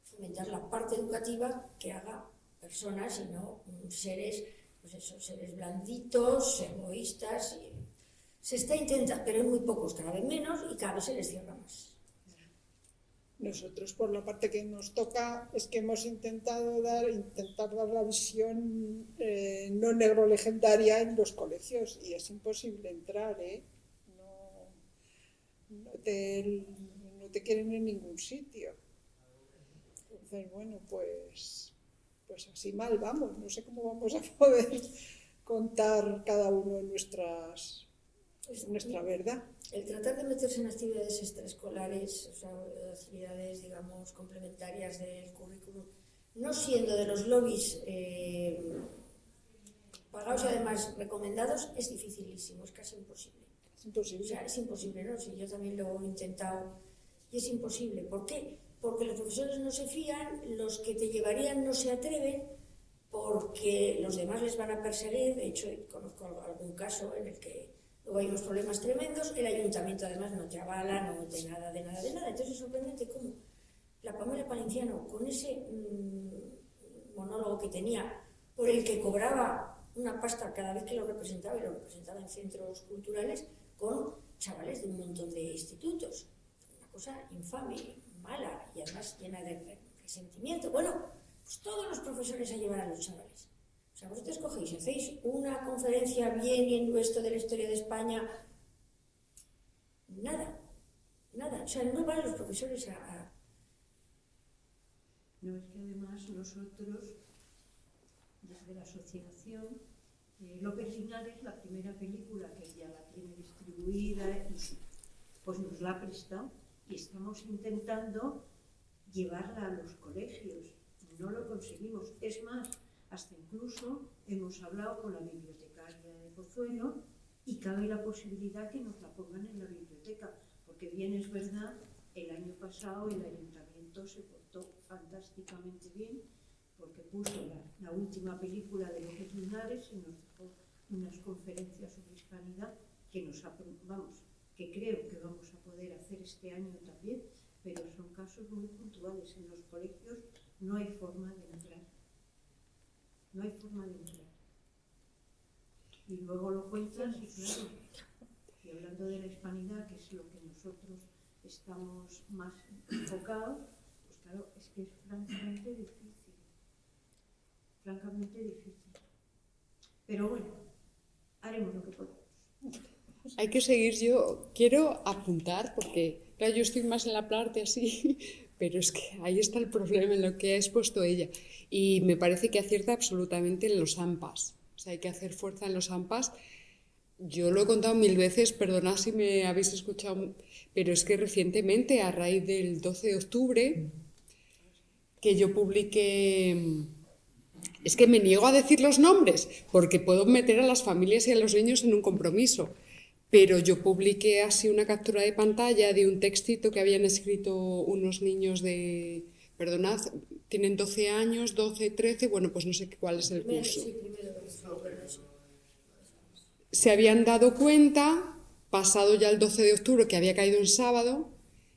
fomentar la parte educativa que haga personas y no seres, pues eso, seres blanditos, egoístas. Se está intentando, pero en muy pocos, cada vez menos y cada vez se les cierra más. Nosotros, por la parte que nos toca, es que hemos intentado dar la visión no negro-legendaria en los colegios y es imposible entrar, ¿eh? No te quieren en ningún sitio. Entonces, bueno, pues así mal vamos. No sé cómo vamos a poder contar cada uno nuestra verdad. El tratar de meterse en actividades extraescolares, o sea, actividades, digamos, complementarias del currículum, no siendo de los lobbies pagados y además recomendados, es dificilísimo, es casi imposible. Es imposible. O sea, es imposible, ¿no? Sí, yo también lo he intentado y es imposible. ¿Por qué? Porque los profesores no se fían, los que te llevarían no se atreven, porque los demás les van a perseguir. De hecho, conozco algún caso en el que luego hay unos problemas tremendos, el ayuntamiento además no te avala, no de nada. Entonces es sorprendente cómo la Pamela Palenciano, con ese monólogo que tenía, por el que cobraba una pasta cada vez que lo representaba, y lo representaba en centros culturales, con chavales de un montón de institutos. Una cosa infame, mala y además llena de resentimiento. Bueno, pues todos los profesores a llevar a los chavales. O O sea, vosotros cogéis, hacéis una conferencia bien en esto de la historia de España, nada, nada. O sea, no van los profesores a... No, es que además nosotros, desde la asociación, López Linares, la primera película que ya la tiene distribuida, y pues nos la ha prestado y estamos intentando llevarla a los colegios. No lo conseguimos. Es más, hasta incluso hemos hablado con la bibliotecaria de Pozuelo y cabe la posibilidad que nos la pongan en la biblioteca, porque bien es verdad, el año pasado el ayuntamiento se portó fantásticamente bien, porque puso la última película de López Linares y nos dejó unas conferencias sobre hispanidad que que creo que vamos a poder hacer este año también, pero son casos muy puntuales. En los colegios no hay forma de entrar. No hay forma de entrar. Y luego lo cuentas y claro, y hablando de la hispanidad, que es lo que nosotros estamos más enfocados, pues claro, es que es francamente difícil. Francamente difícil. Pero bueno, haremos lo que podamos. Hay que seguir, yo quiero apuntar, porque claro, yo estoy más en la parte así, pero es que ahí está el problema en lo que ha expuesto ella. Y me parece que acierta absolutamente en los AMPAs. O sea, hay que hacer fuerza en los AMPAs. Yo lo he contado 1000 veces, perdonad si me habéis escuchado, pero es que recientemente, a raíz del 12 de octubre, que yo publiqué... Es que me niego a decir los nombres, porque puedo meter a las familias y a los niños en un compromiso. Pero yo publiqué así una captura de pantalla de un textito que habían escrito unos niños de... Perdonad, tienen 12 años, 12, 13, bueno, pues no sé cuál es el curso. Se habían dado cuenta, pasado ya el 12 de octubre, que había caído en sábado,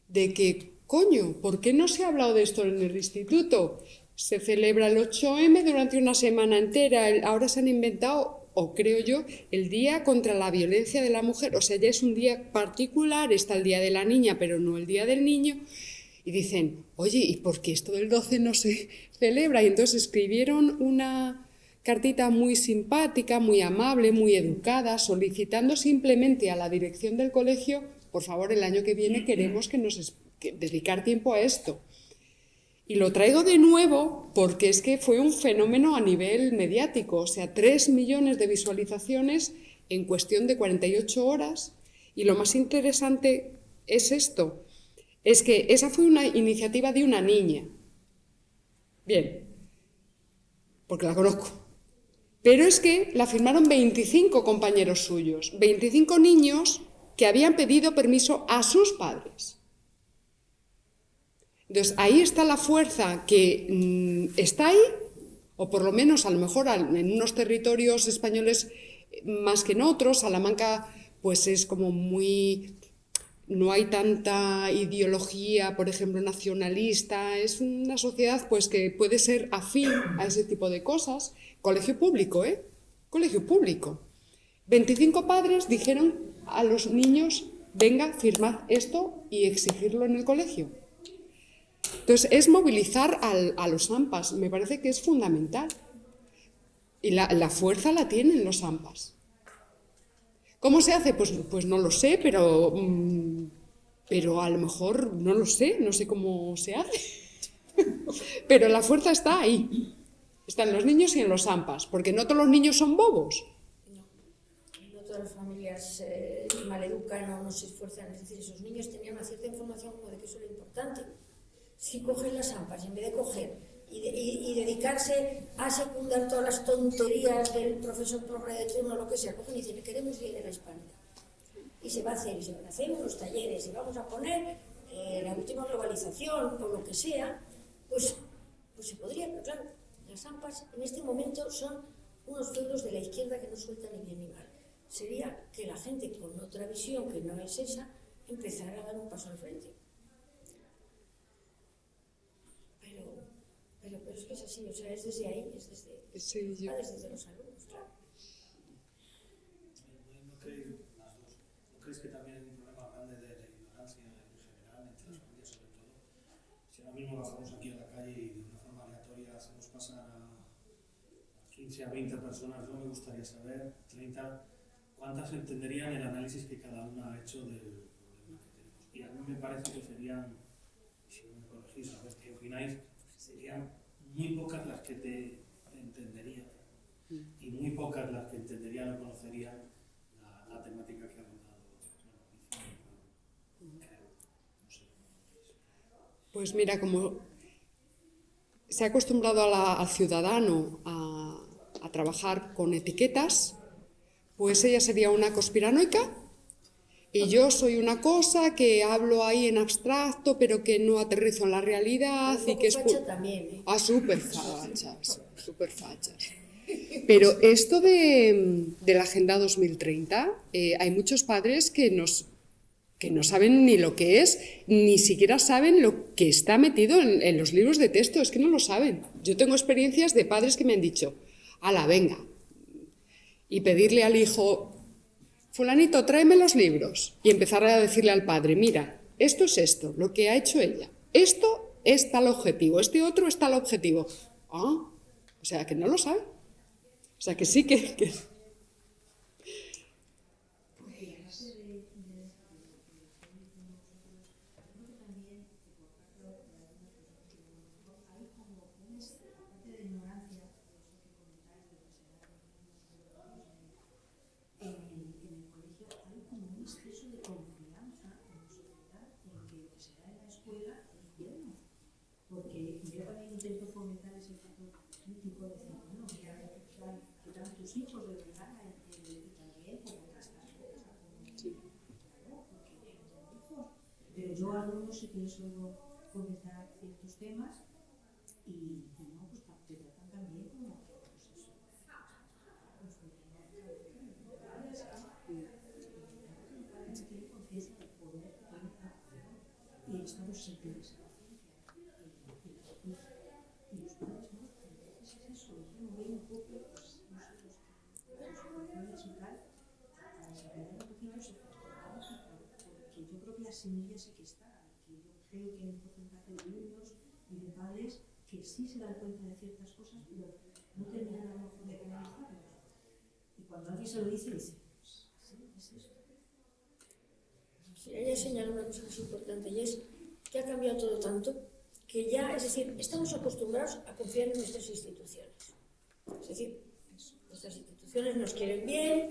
de que, coño, ¿por qué no se ha hablado de esto en el instituto? Se celebra el 8M durante una semana entera, ahora se han inventado, o creo yo, el Día contra la Violencia de la Mujer, o sea, ya es un día particular, está el Día de la Niña, pero no el Día del Niño, y dicen, oye, ¿y por qué esto del 12 no se celebra? Y entonces escribieron una cartita muy simpática, muy amable, muy educada, solicitando simplemente a la dirección del colegio, por favor, el año que viene queremos dedicar tiempo a esto. Y lo traigo de nuevo porque es que fue un fenómeno a nivel mediático, o sea, 3 millones de visualizaciones en cuestión de 48 horas. Y lo más interesante es esto, es que esa fue una iniciativa de una niña. Bien, porque la conozco. Pero es que la firmaron 25 compañeros suyos, 25 niños que habían pedido permiso a sus padres. Entonces, ahí está la fuerza que está ahí, o por lo menos a lo mejor en unos territorios españoles más que en otros. Salamanca pues es como muy... No hay tanta ideología, por ejemplo, nacionalista. Es una sociedad pues que puede ser afín a ese tipo de cosas. Colegio público, ¿eh? Colegio público. 25 padres dijeron a los niños, venga, firmad esto y exigirlo en el colegio. Entonces, es movilizar a los AMPAs, me parece que es fundamental. Y la fuerza la tienen los AMPAs. ¿Cómo se hace? Pues no lo sé, pero a lo mejor no lo sé, no sé cómo se hace. Pero la fuerza está ahí. Está en los niños y en los AMPAs, porque no todos los niños son bobos. No todas las familias maleducan o no se esfuerzan. Es decir, esos niños tenían una cierta información como de que eso era importante. Si cogen las AMPAs, en vez de coger y dedicarse a secundar todas las tonterías del profesor profe de turno o lo que sea, cogen y dicen, queremos ley de la hispanidad. Y se va a hacer, y se van a hacer unos talleres, y vamos a poner la última globalización o lo que sea, pues se podría, pero claro, las AMPAs en este momento son unos feudos de la izquierda que no sueltan ni bien ni mal. Sería que la gente con otra visión que no es esa, empezara a dar un paso al frente. Pero es que es así, o sea, es desde ahí, es desde los padres, desde los alumnos, claro. ¿No crees que también hay un problema grande de ignorancia en general, entre las familias sobre todo? Si ahora mismo bajamos aquí a la calle y de una forma aleatoria hacemos pasar a 15 a 20 personas, yo me gustaría saber, 30, cuántas entenderían el análisis que cada una ha hecho del problema que tenemos. Y a mí me parece que serían, si no me corregís, a ver qué opináis, serían muy pocas las que te entenderían y muy pocas las que entenderían o conocerían la temática que ha abordado. No sé. Pues mira, como se ha acostumbrado al ciudadano a trabajar con etiquetas, pues ella sería una conspiranoica y yo soy una cosa que hablo ahí en abstracto, pero que no aterrizo en la realidad y que es... facha también, ¿eh? Ah, súper fachas, súper fachas. Pero esto de la Agenda 2030, hay muchos padres que no saben ni lo que es, ni siquiera saben lo que está metido en los libros de texto, es que no lo saben. Yo tengo experiencias de padres que me han dicho, ala, venga, y pedirle al hijo, fulanito, tráeme los libros, y empezar a decirle al padre, mira, esto es esto, lo que ha hecho ella, esto es tal objetivo, este otro es tal objetivo. Ah, o sea, que no lo sabe. O sea, que sí que... Porque yo también intento fomentar ese factor crítico de decir, bueno, mira, que dan tus hijos de verdad y también con otras cosas. Sí. Claro, porque tengo hijos. Pero yo a algunos sí que les suelo fomentar ciertos temas y no, pues te tratan también como pues eso. Se tiene conciencia del poder que tiene cada uno y estamos siempre interesados. Y los padres no, entonces es eso, yo no veo un poco, pues, no sé, los profesores y tal, para desarrollar un poquito ese factor, porque yo creo que la semilla sí que está, que yo creo que hay un porcentaje de niños y de padres que sí se dan cuenta de ciertas cosas, pero no terminan a lo mejor de canalizarlas. Y cuando alguien se lo dice, sí, es eso. Sí, ella señala una cosa que es importante y es que ha cambiado todo tanto que ya, es decir, estamos acostumbrados a confiar en nuestras instituciones. Es decir, nuestras instituciones nos quieren bien,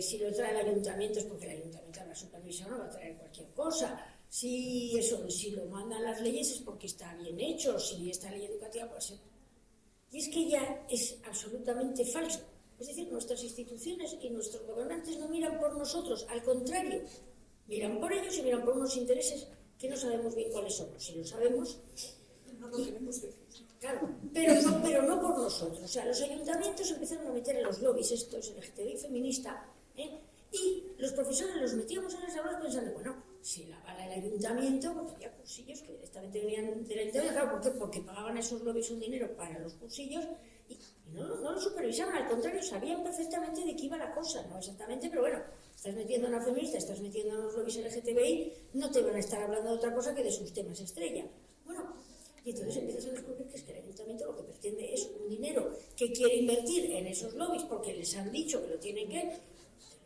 si lo trae el ayuntamiento es porque el ayuntamiento habrá supervisado, no va a traer cualquier cosa. Si lo mandan las leyes es porque está bien hecho, si esta ley educativa puede ser. Y es que ya es absolutamente falso. Es decir, nuestras instituciones y nuestros gobernantes no miran por nosotros, al contrario, miran por ellos y miran por unos intereses que no sabemos bien cuáles son. Si lo sabemos, no lo queremos decir. Claro, pero no por nosotros. O sea, los ayuntamientos empezaron a meter en los lobbies estos, el LGTBI feminista, y los profesores los metíamos en las aulas pensando, bueno, si la avala el ayuntamiento, porque había cursillos que directamente venían del ayuntamiento, claro, ¿por qué? Porque pagaban a esos lobbies un dinero para los cursillos y no lo supervisaban, al contrario, sabían perfectamente de qué iba la cosa, no exactamente, pero bueno, estás metiendo a una feminista, estás metiendo a los lobbies LGTBI, no te van a estar hablando de otra cosa que de sus temas estrella. Bueno, y entonces empiezas a descubrir que es que el ayuntamiento lo que pretende es un dinero que quiere invertir en esos lobbies porque les han dicho que lo tienen que,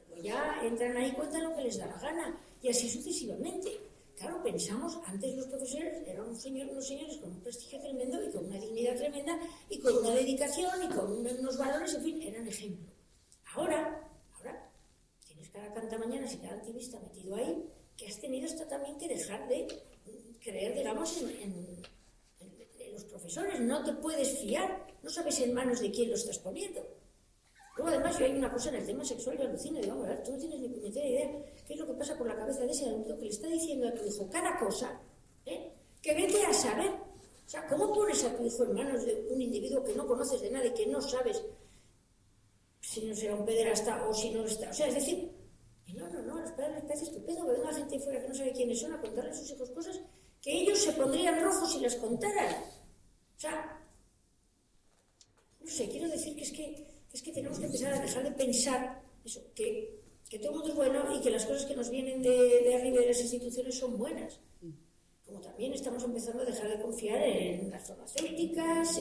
pues ya entran ahí y cuentan lo que les da la gana, y así sucesivamente. Claro, pensamos, antes los profesores eran unos señores con un prestigio tremendo y con una dignidad tremenda y con una dedicación y con unos valores, en fin, eran ejemplo. Ahora, tienes cada canta mañana y cada activista metido ahí, que has tenido hasta también que dejar de creer, digamos, en los profesores. No te puedes fiar, no sabes en manos de quién lo estás poniendo. Luego, además, yo hay una cosa en el tema sexual que alucino, digo, a ver, tú no tienes ni puñetera idea qué es lo que pasa por la cabeza de ese adulto que le está diciendo a tu hijo cada cosa, que vete a saber. O sea, ¿cómo pones a tu hijo en manos de un individuo que no conoces de nada y que no sabes si no será un pederasta o si no lo está? O sea, es decir, no, a los padres les parece estupendo que venga gente fuera que no sabe quiénes son a contarle a sus hijos cosas que ellos se pondrían rojos si las contaran. O sea, no sé, quiero decir que es que tenemos que empezar a dejar de pensar eso, que todo el mundo es bueno y que las cosas que nos vienen de arriba de las instituciones son buenas. Como también estamos empezando a dejar de confiar en las farmacéuticas,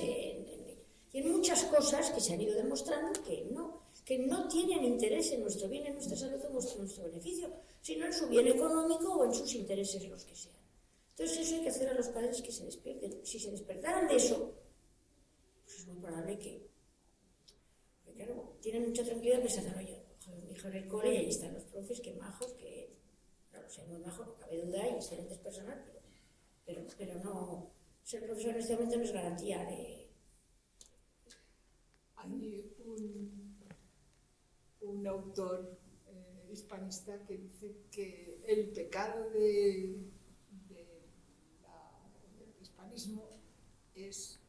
Tienen muchas cosas que se han ido demostrando que no tienen interés en nuestro bien, en nuestra salud o en nuestro beneficio, sino en su bien económico o en sus intereses, los que sean. Entonces eso hay que hacer a los padres que se despierten. Si se despertaran de eso, pues es muy probable que claro, tienen mucha tranquilidad pensando, oye, mi hijo en el cole y ahí están los profes, que majos, que no lo sé, muy majos, no cabe duda, y excelentes personas, pero no, ser profesor en este momento no es garantía de... Hay un autor hispanista que dice que el pecado del hispanismo es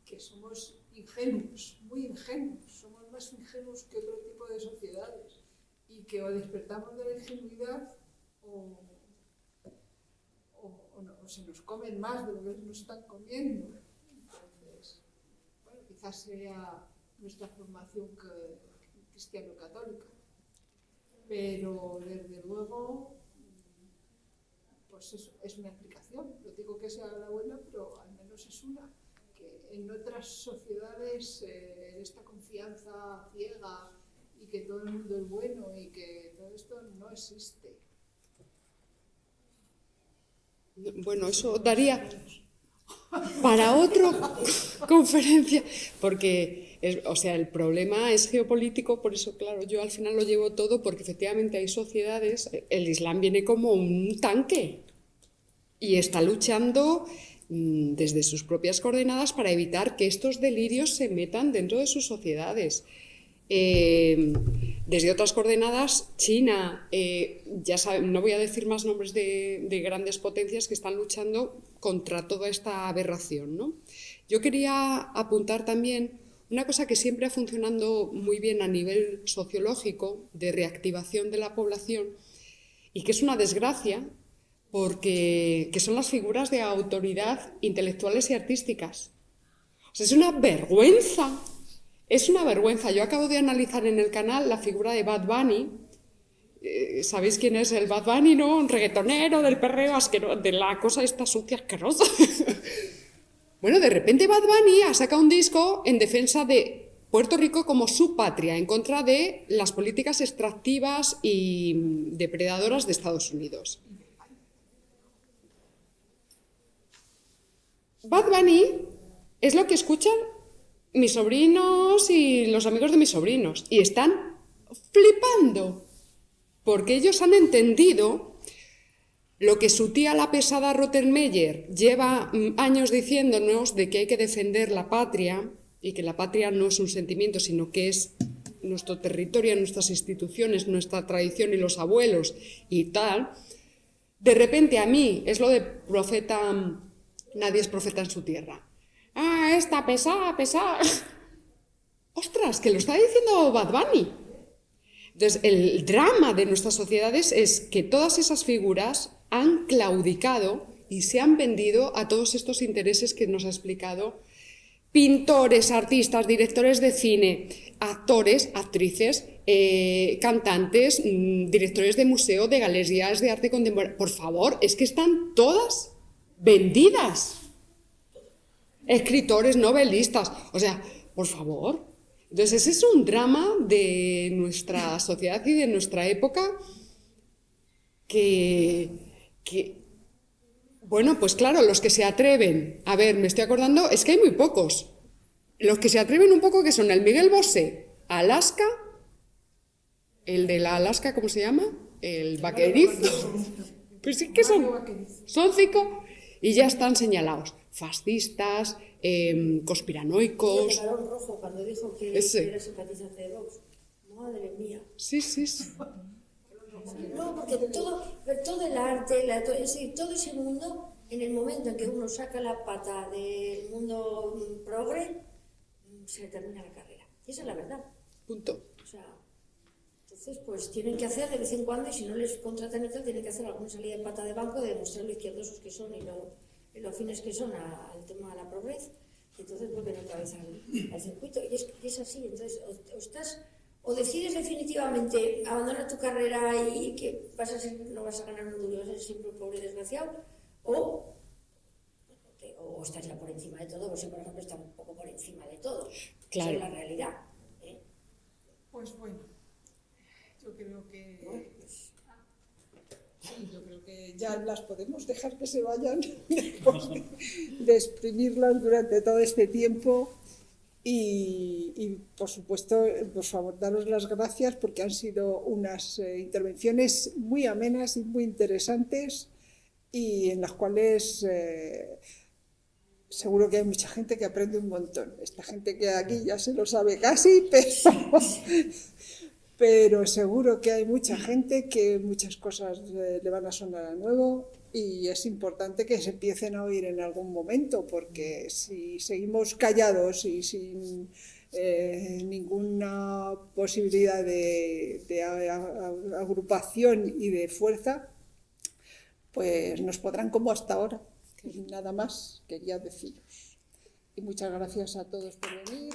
que somos ingenuos, muy ingenuos, somos más ingenuos que otro tipo de sociedades y que o despertamos de la ingenuidad o se nos comen más de lo que nos están comiendo. Entonces, bueno, quizás sea nuestra formación cristiano-católica, pero desde luego pues es una explicación. No digo que sea la buena, pero al menos es una. Que en otras sociedades esta confianza ciega y que todo el mundo es bueno y que todo esto no existe. Bueno, eso daría para otra conferencia, porque el problema es geopolítico, por eso, claro, yo al final lo llevo todo, porque efectivamente hay sociedades, el Islam viene como un tanque y está luchando desde sus propias coordenadas para evitar que estos delirios se metan dentro de sus sociedades. Desde otras coordenadas, China, ya saben, no voy a decir más nombres de grandes potencias que están luchando contra toda esta aberración, ¿no? Yo quería apuntar también una cosa que siempre ha funcionado muy bien a nivel sociológico, de reactivación de la población, y que es una desgracia, porque son las figuras de autoridad intelectuales y artísticas. O sea, es una vergüenza. Es una vergüenza. Yo acabo de analizar en el canal la figura de Bad Bunny. ¿Sabéis quién es el Bad Bunny, no? Un reggaetonero del perreo asqueroso, de la cosa esta sucia asquerosa. Bueno, de repente Bad Bunny ha sacado un disco en defensa de Puerto Rico como su patria, en contra de las políticas extractivas y depredadoras de Estados Unidos. Bad Bunny es lo que escuchan mis sobrinos y los amigos de mis sobrinos, y están flipando, porque ellos han entendido lo que su tía la pesada Rottenmeier lleva años diciéndonos, de que hay que defender la patria, y que la patria no es un sentimiento, sino que es nuestro territorio, nuestras instituciones, nuestra tradición y los abuelos y tal. De repente a mí es lo de profeta, nadie es profeta en su tierra. Ah, esta pesada. Ostras, que lo está diciendo Bad Bunny. Entonces, el drama de nuestras sociedades es que todas esas figuras han claudicado y se han vendido a todos estos intereses que nos ha explicado. Pintores, artistas, directores de cine, actores, actrices, cantantes, directores de museo, de galerías de arte contemporáneo. Por favor, es que están todas vendidas. Escritores, novelistas, o sea, por favor. Entonces ese es un drama de nuestra sociedad y de nuestra época que bueno, pues claro, los que se atreven, a ver, me estoy acordando, es que hay muy pocos. Los que se atreven un poco, que son el Miguel Bosé, Alaska, el de la Alaska, ¿cómo se llama? El vaquerizo. Pues sí que son 5 y ya están señalados. Fascistas, conspiranoicos. El balón rojo, cuando dijo que era simpatizante de Vox. Madre mía. Sí. No, porque todo el arte, todo ese mundo, en el momento en que uno saca la pata del mundo progre, se le termina la carrera. Y esa es la verdad. Punto. O sea, entonces, pues tienen que hacer de vez en cuando, y si no les contratan y tal, tienen que hacer alguna salida de pata de banco, de demostrar lo izquierdosos que son y lo afines que son al tema de la pobreza. Y entonces vuelven otra vez al circuito. Y es así. Entonces, o decides definitivamente abandonar tu carrera y que no vas a ganar un duro, vas a ser siempre un pobre desgraciado, o o estás ya por encima de todo. José, por ejemplo, está un poco por encima de todo. Claro. Esa es la realidad. Pues bueno, yo creo que... Sí, yo creo que ya las podemos dejar que se vayan después de exprimirlas durante todo este tiempo y por supuesto, por favor, daros las gracias porque han sido unas intervenciones muy amenas y muy interesantes y en las cuales seguro que hay mucha gente que aprende un montón. Esta gente que aquí ya se lo sabe casi, pero seguro que hay mucha gente que muchas cosas le van a sonar a nuevo y es importante que se empiecen a oír en algún momento, porque si seguimos callados y sin ninguna posibilidad de agrupación y de fuerza, pues nos podrán como hasta ahora. Y nada más quería deciros. Y muchas gracias a todos por venir.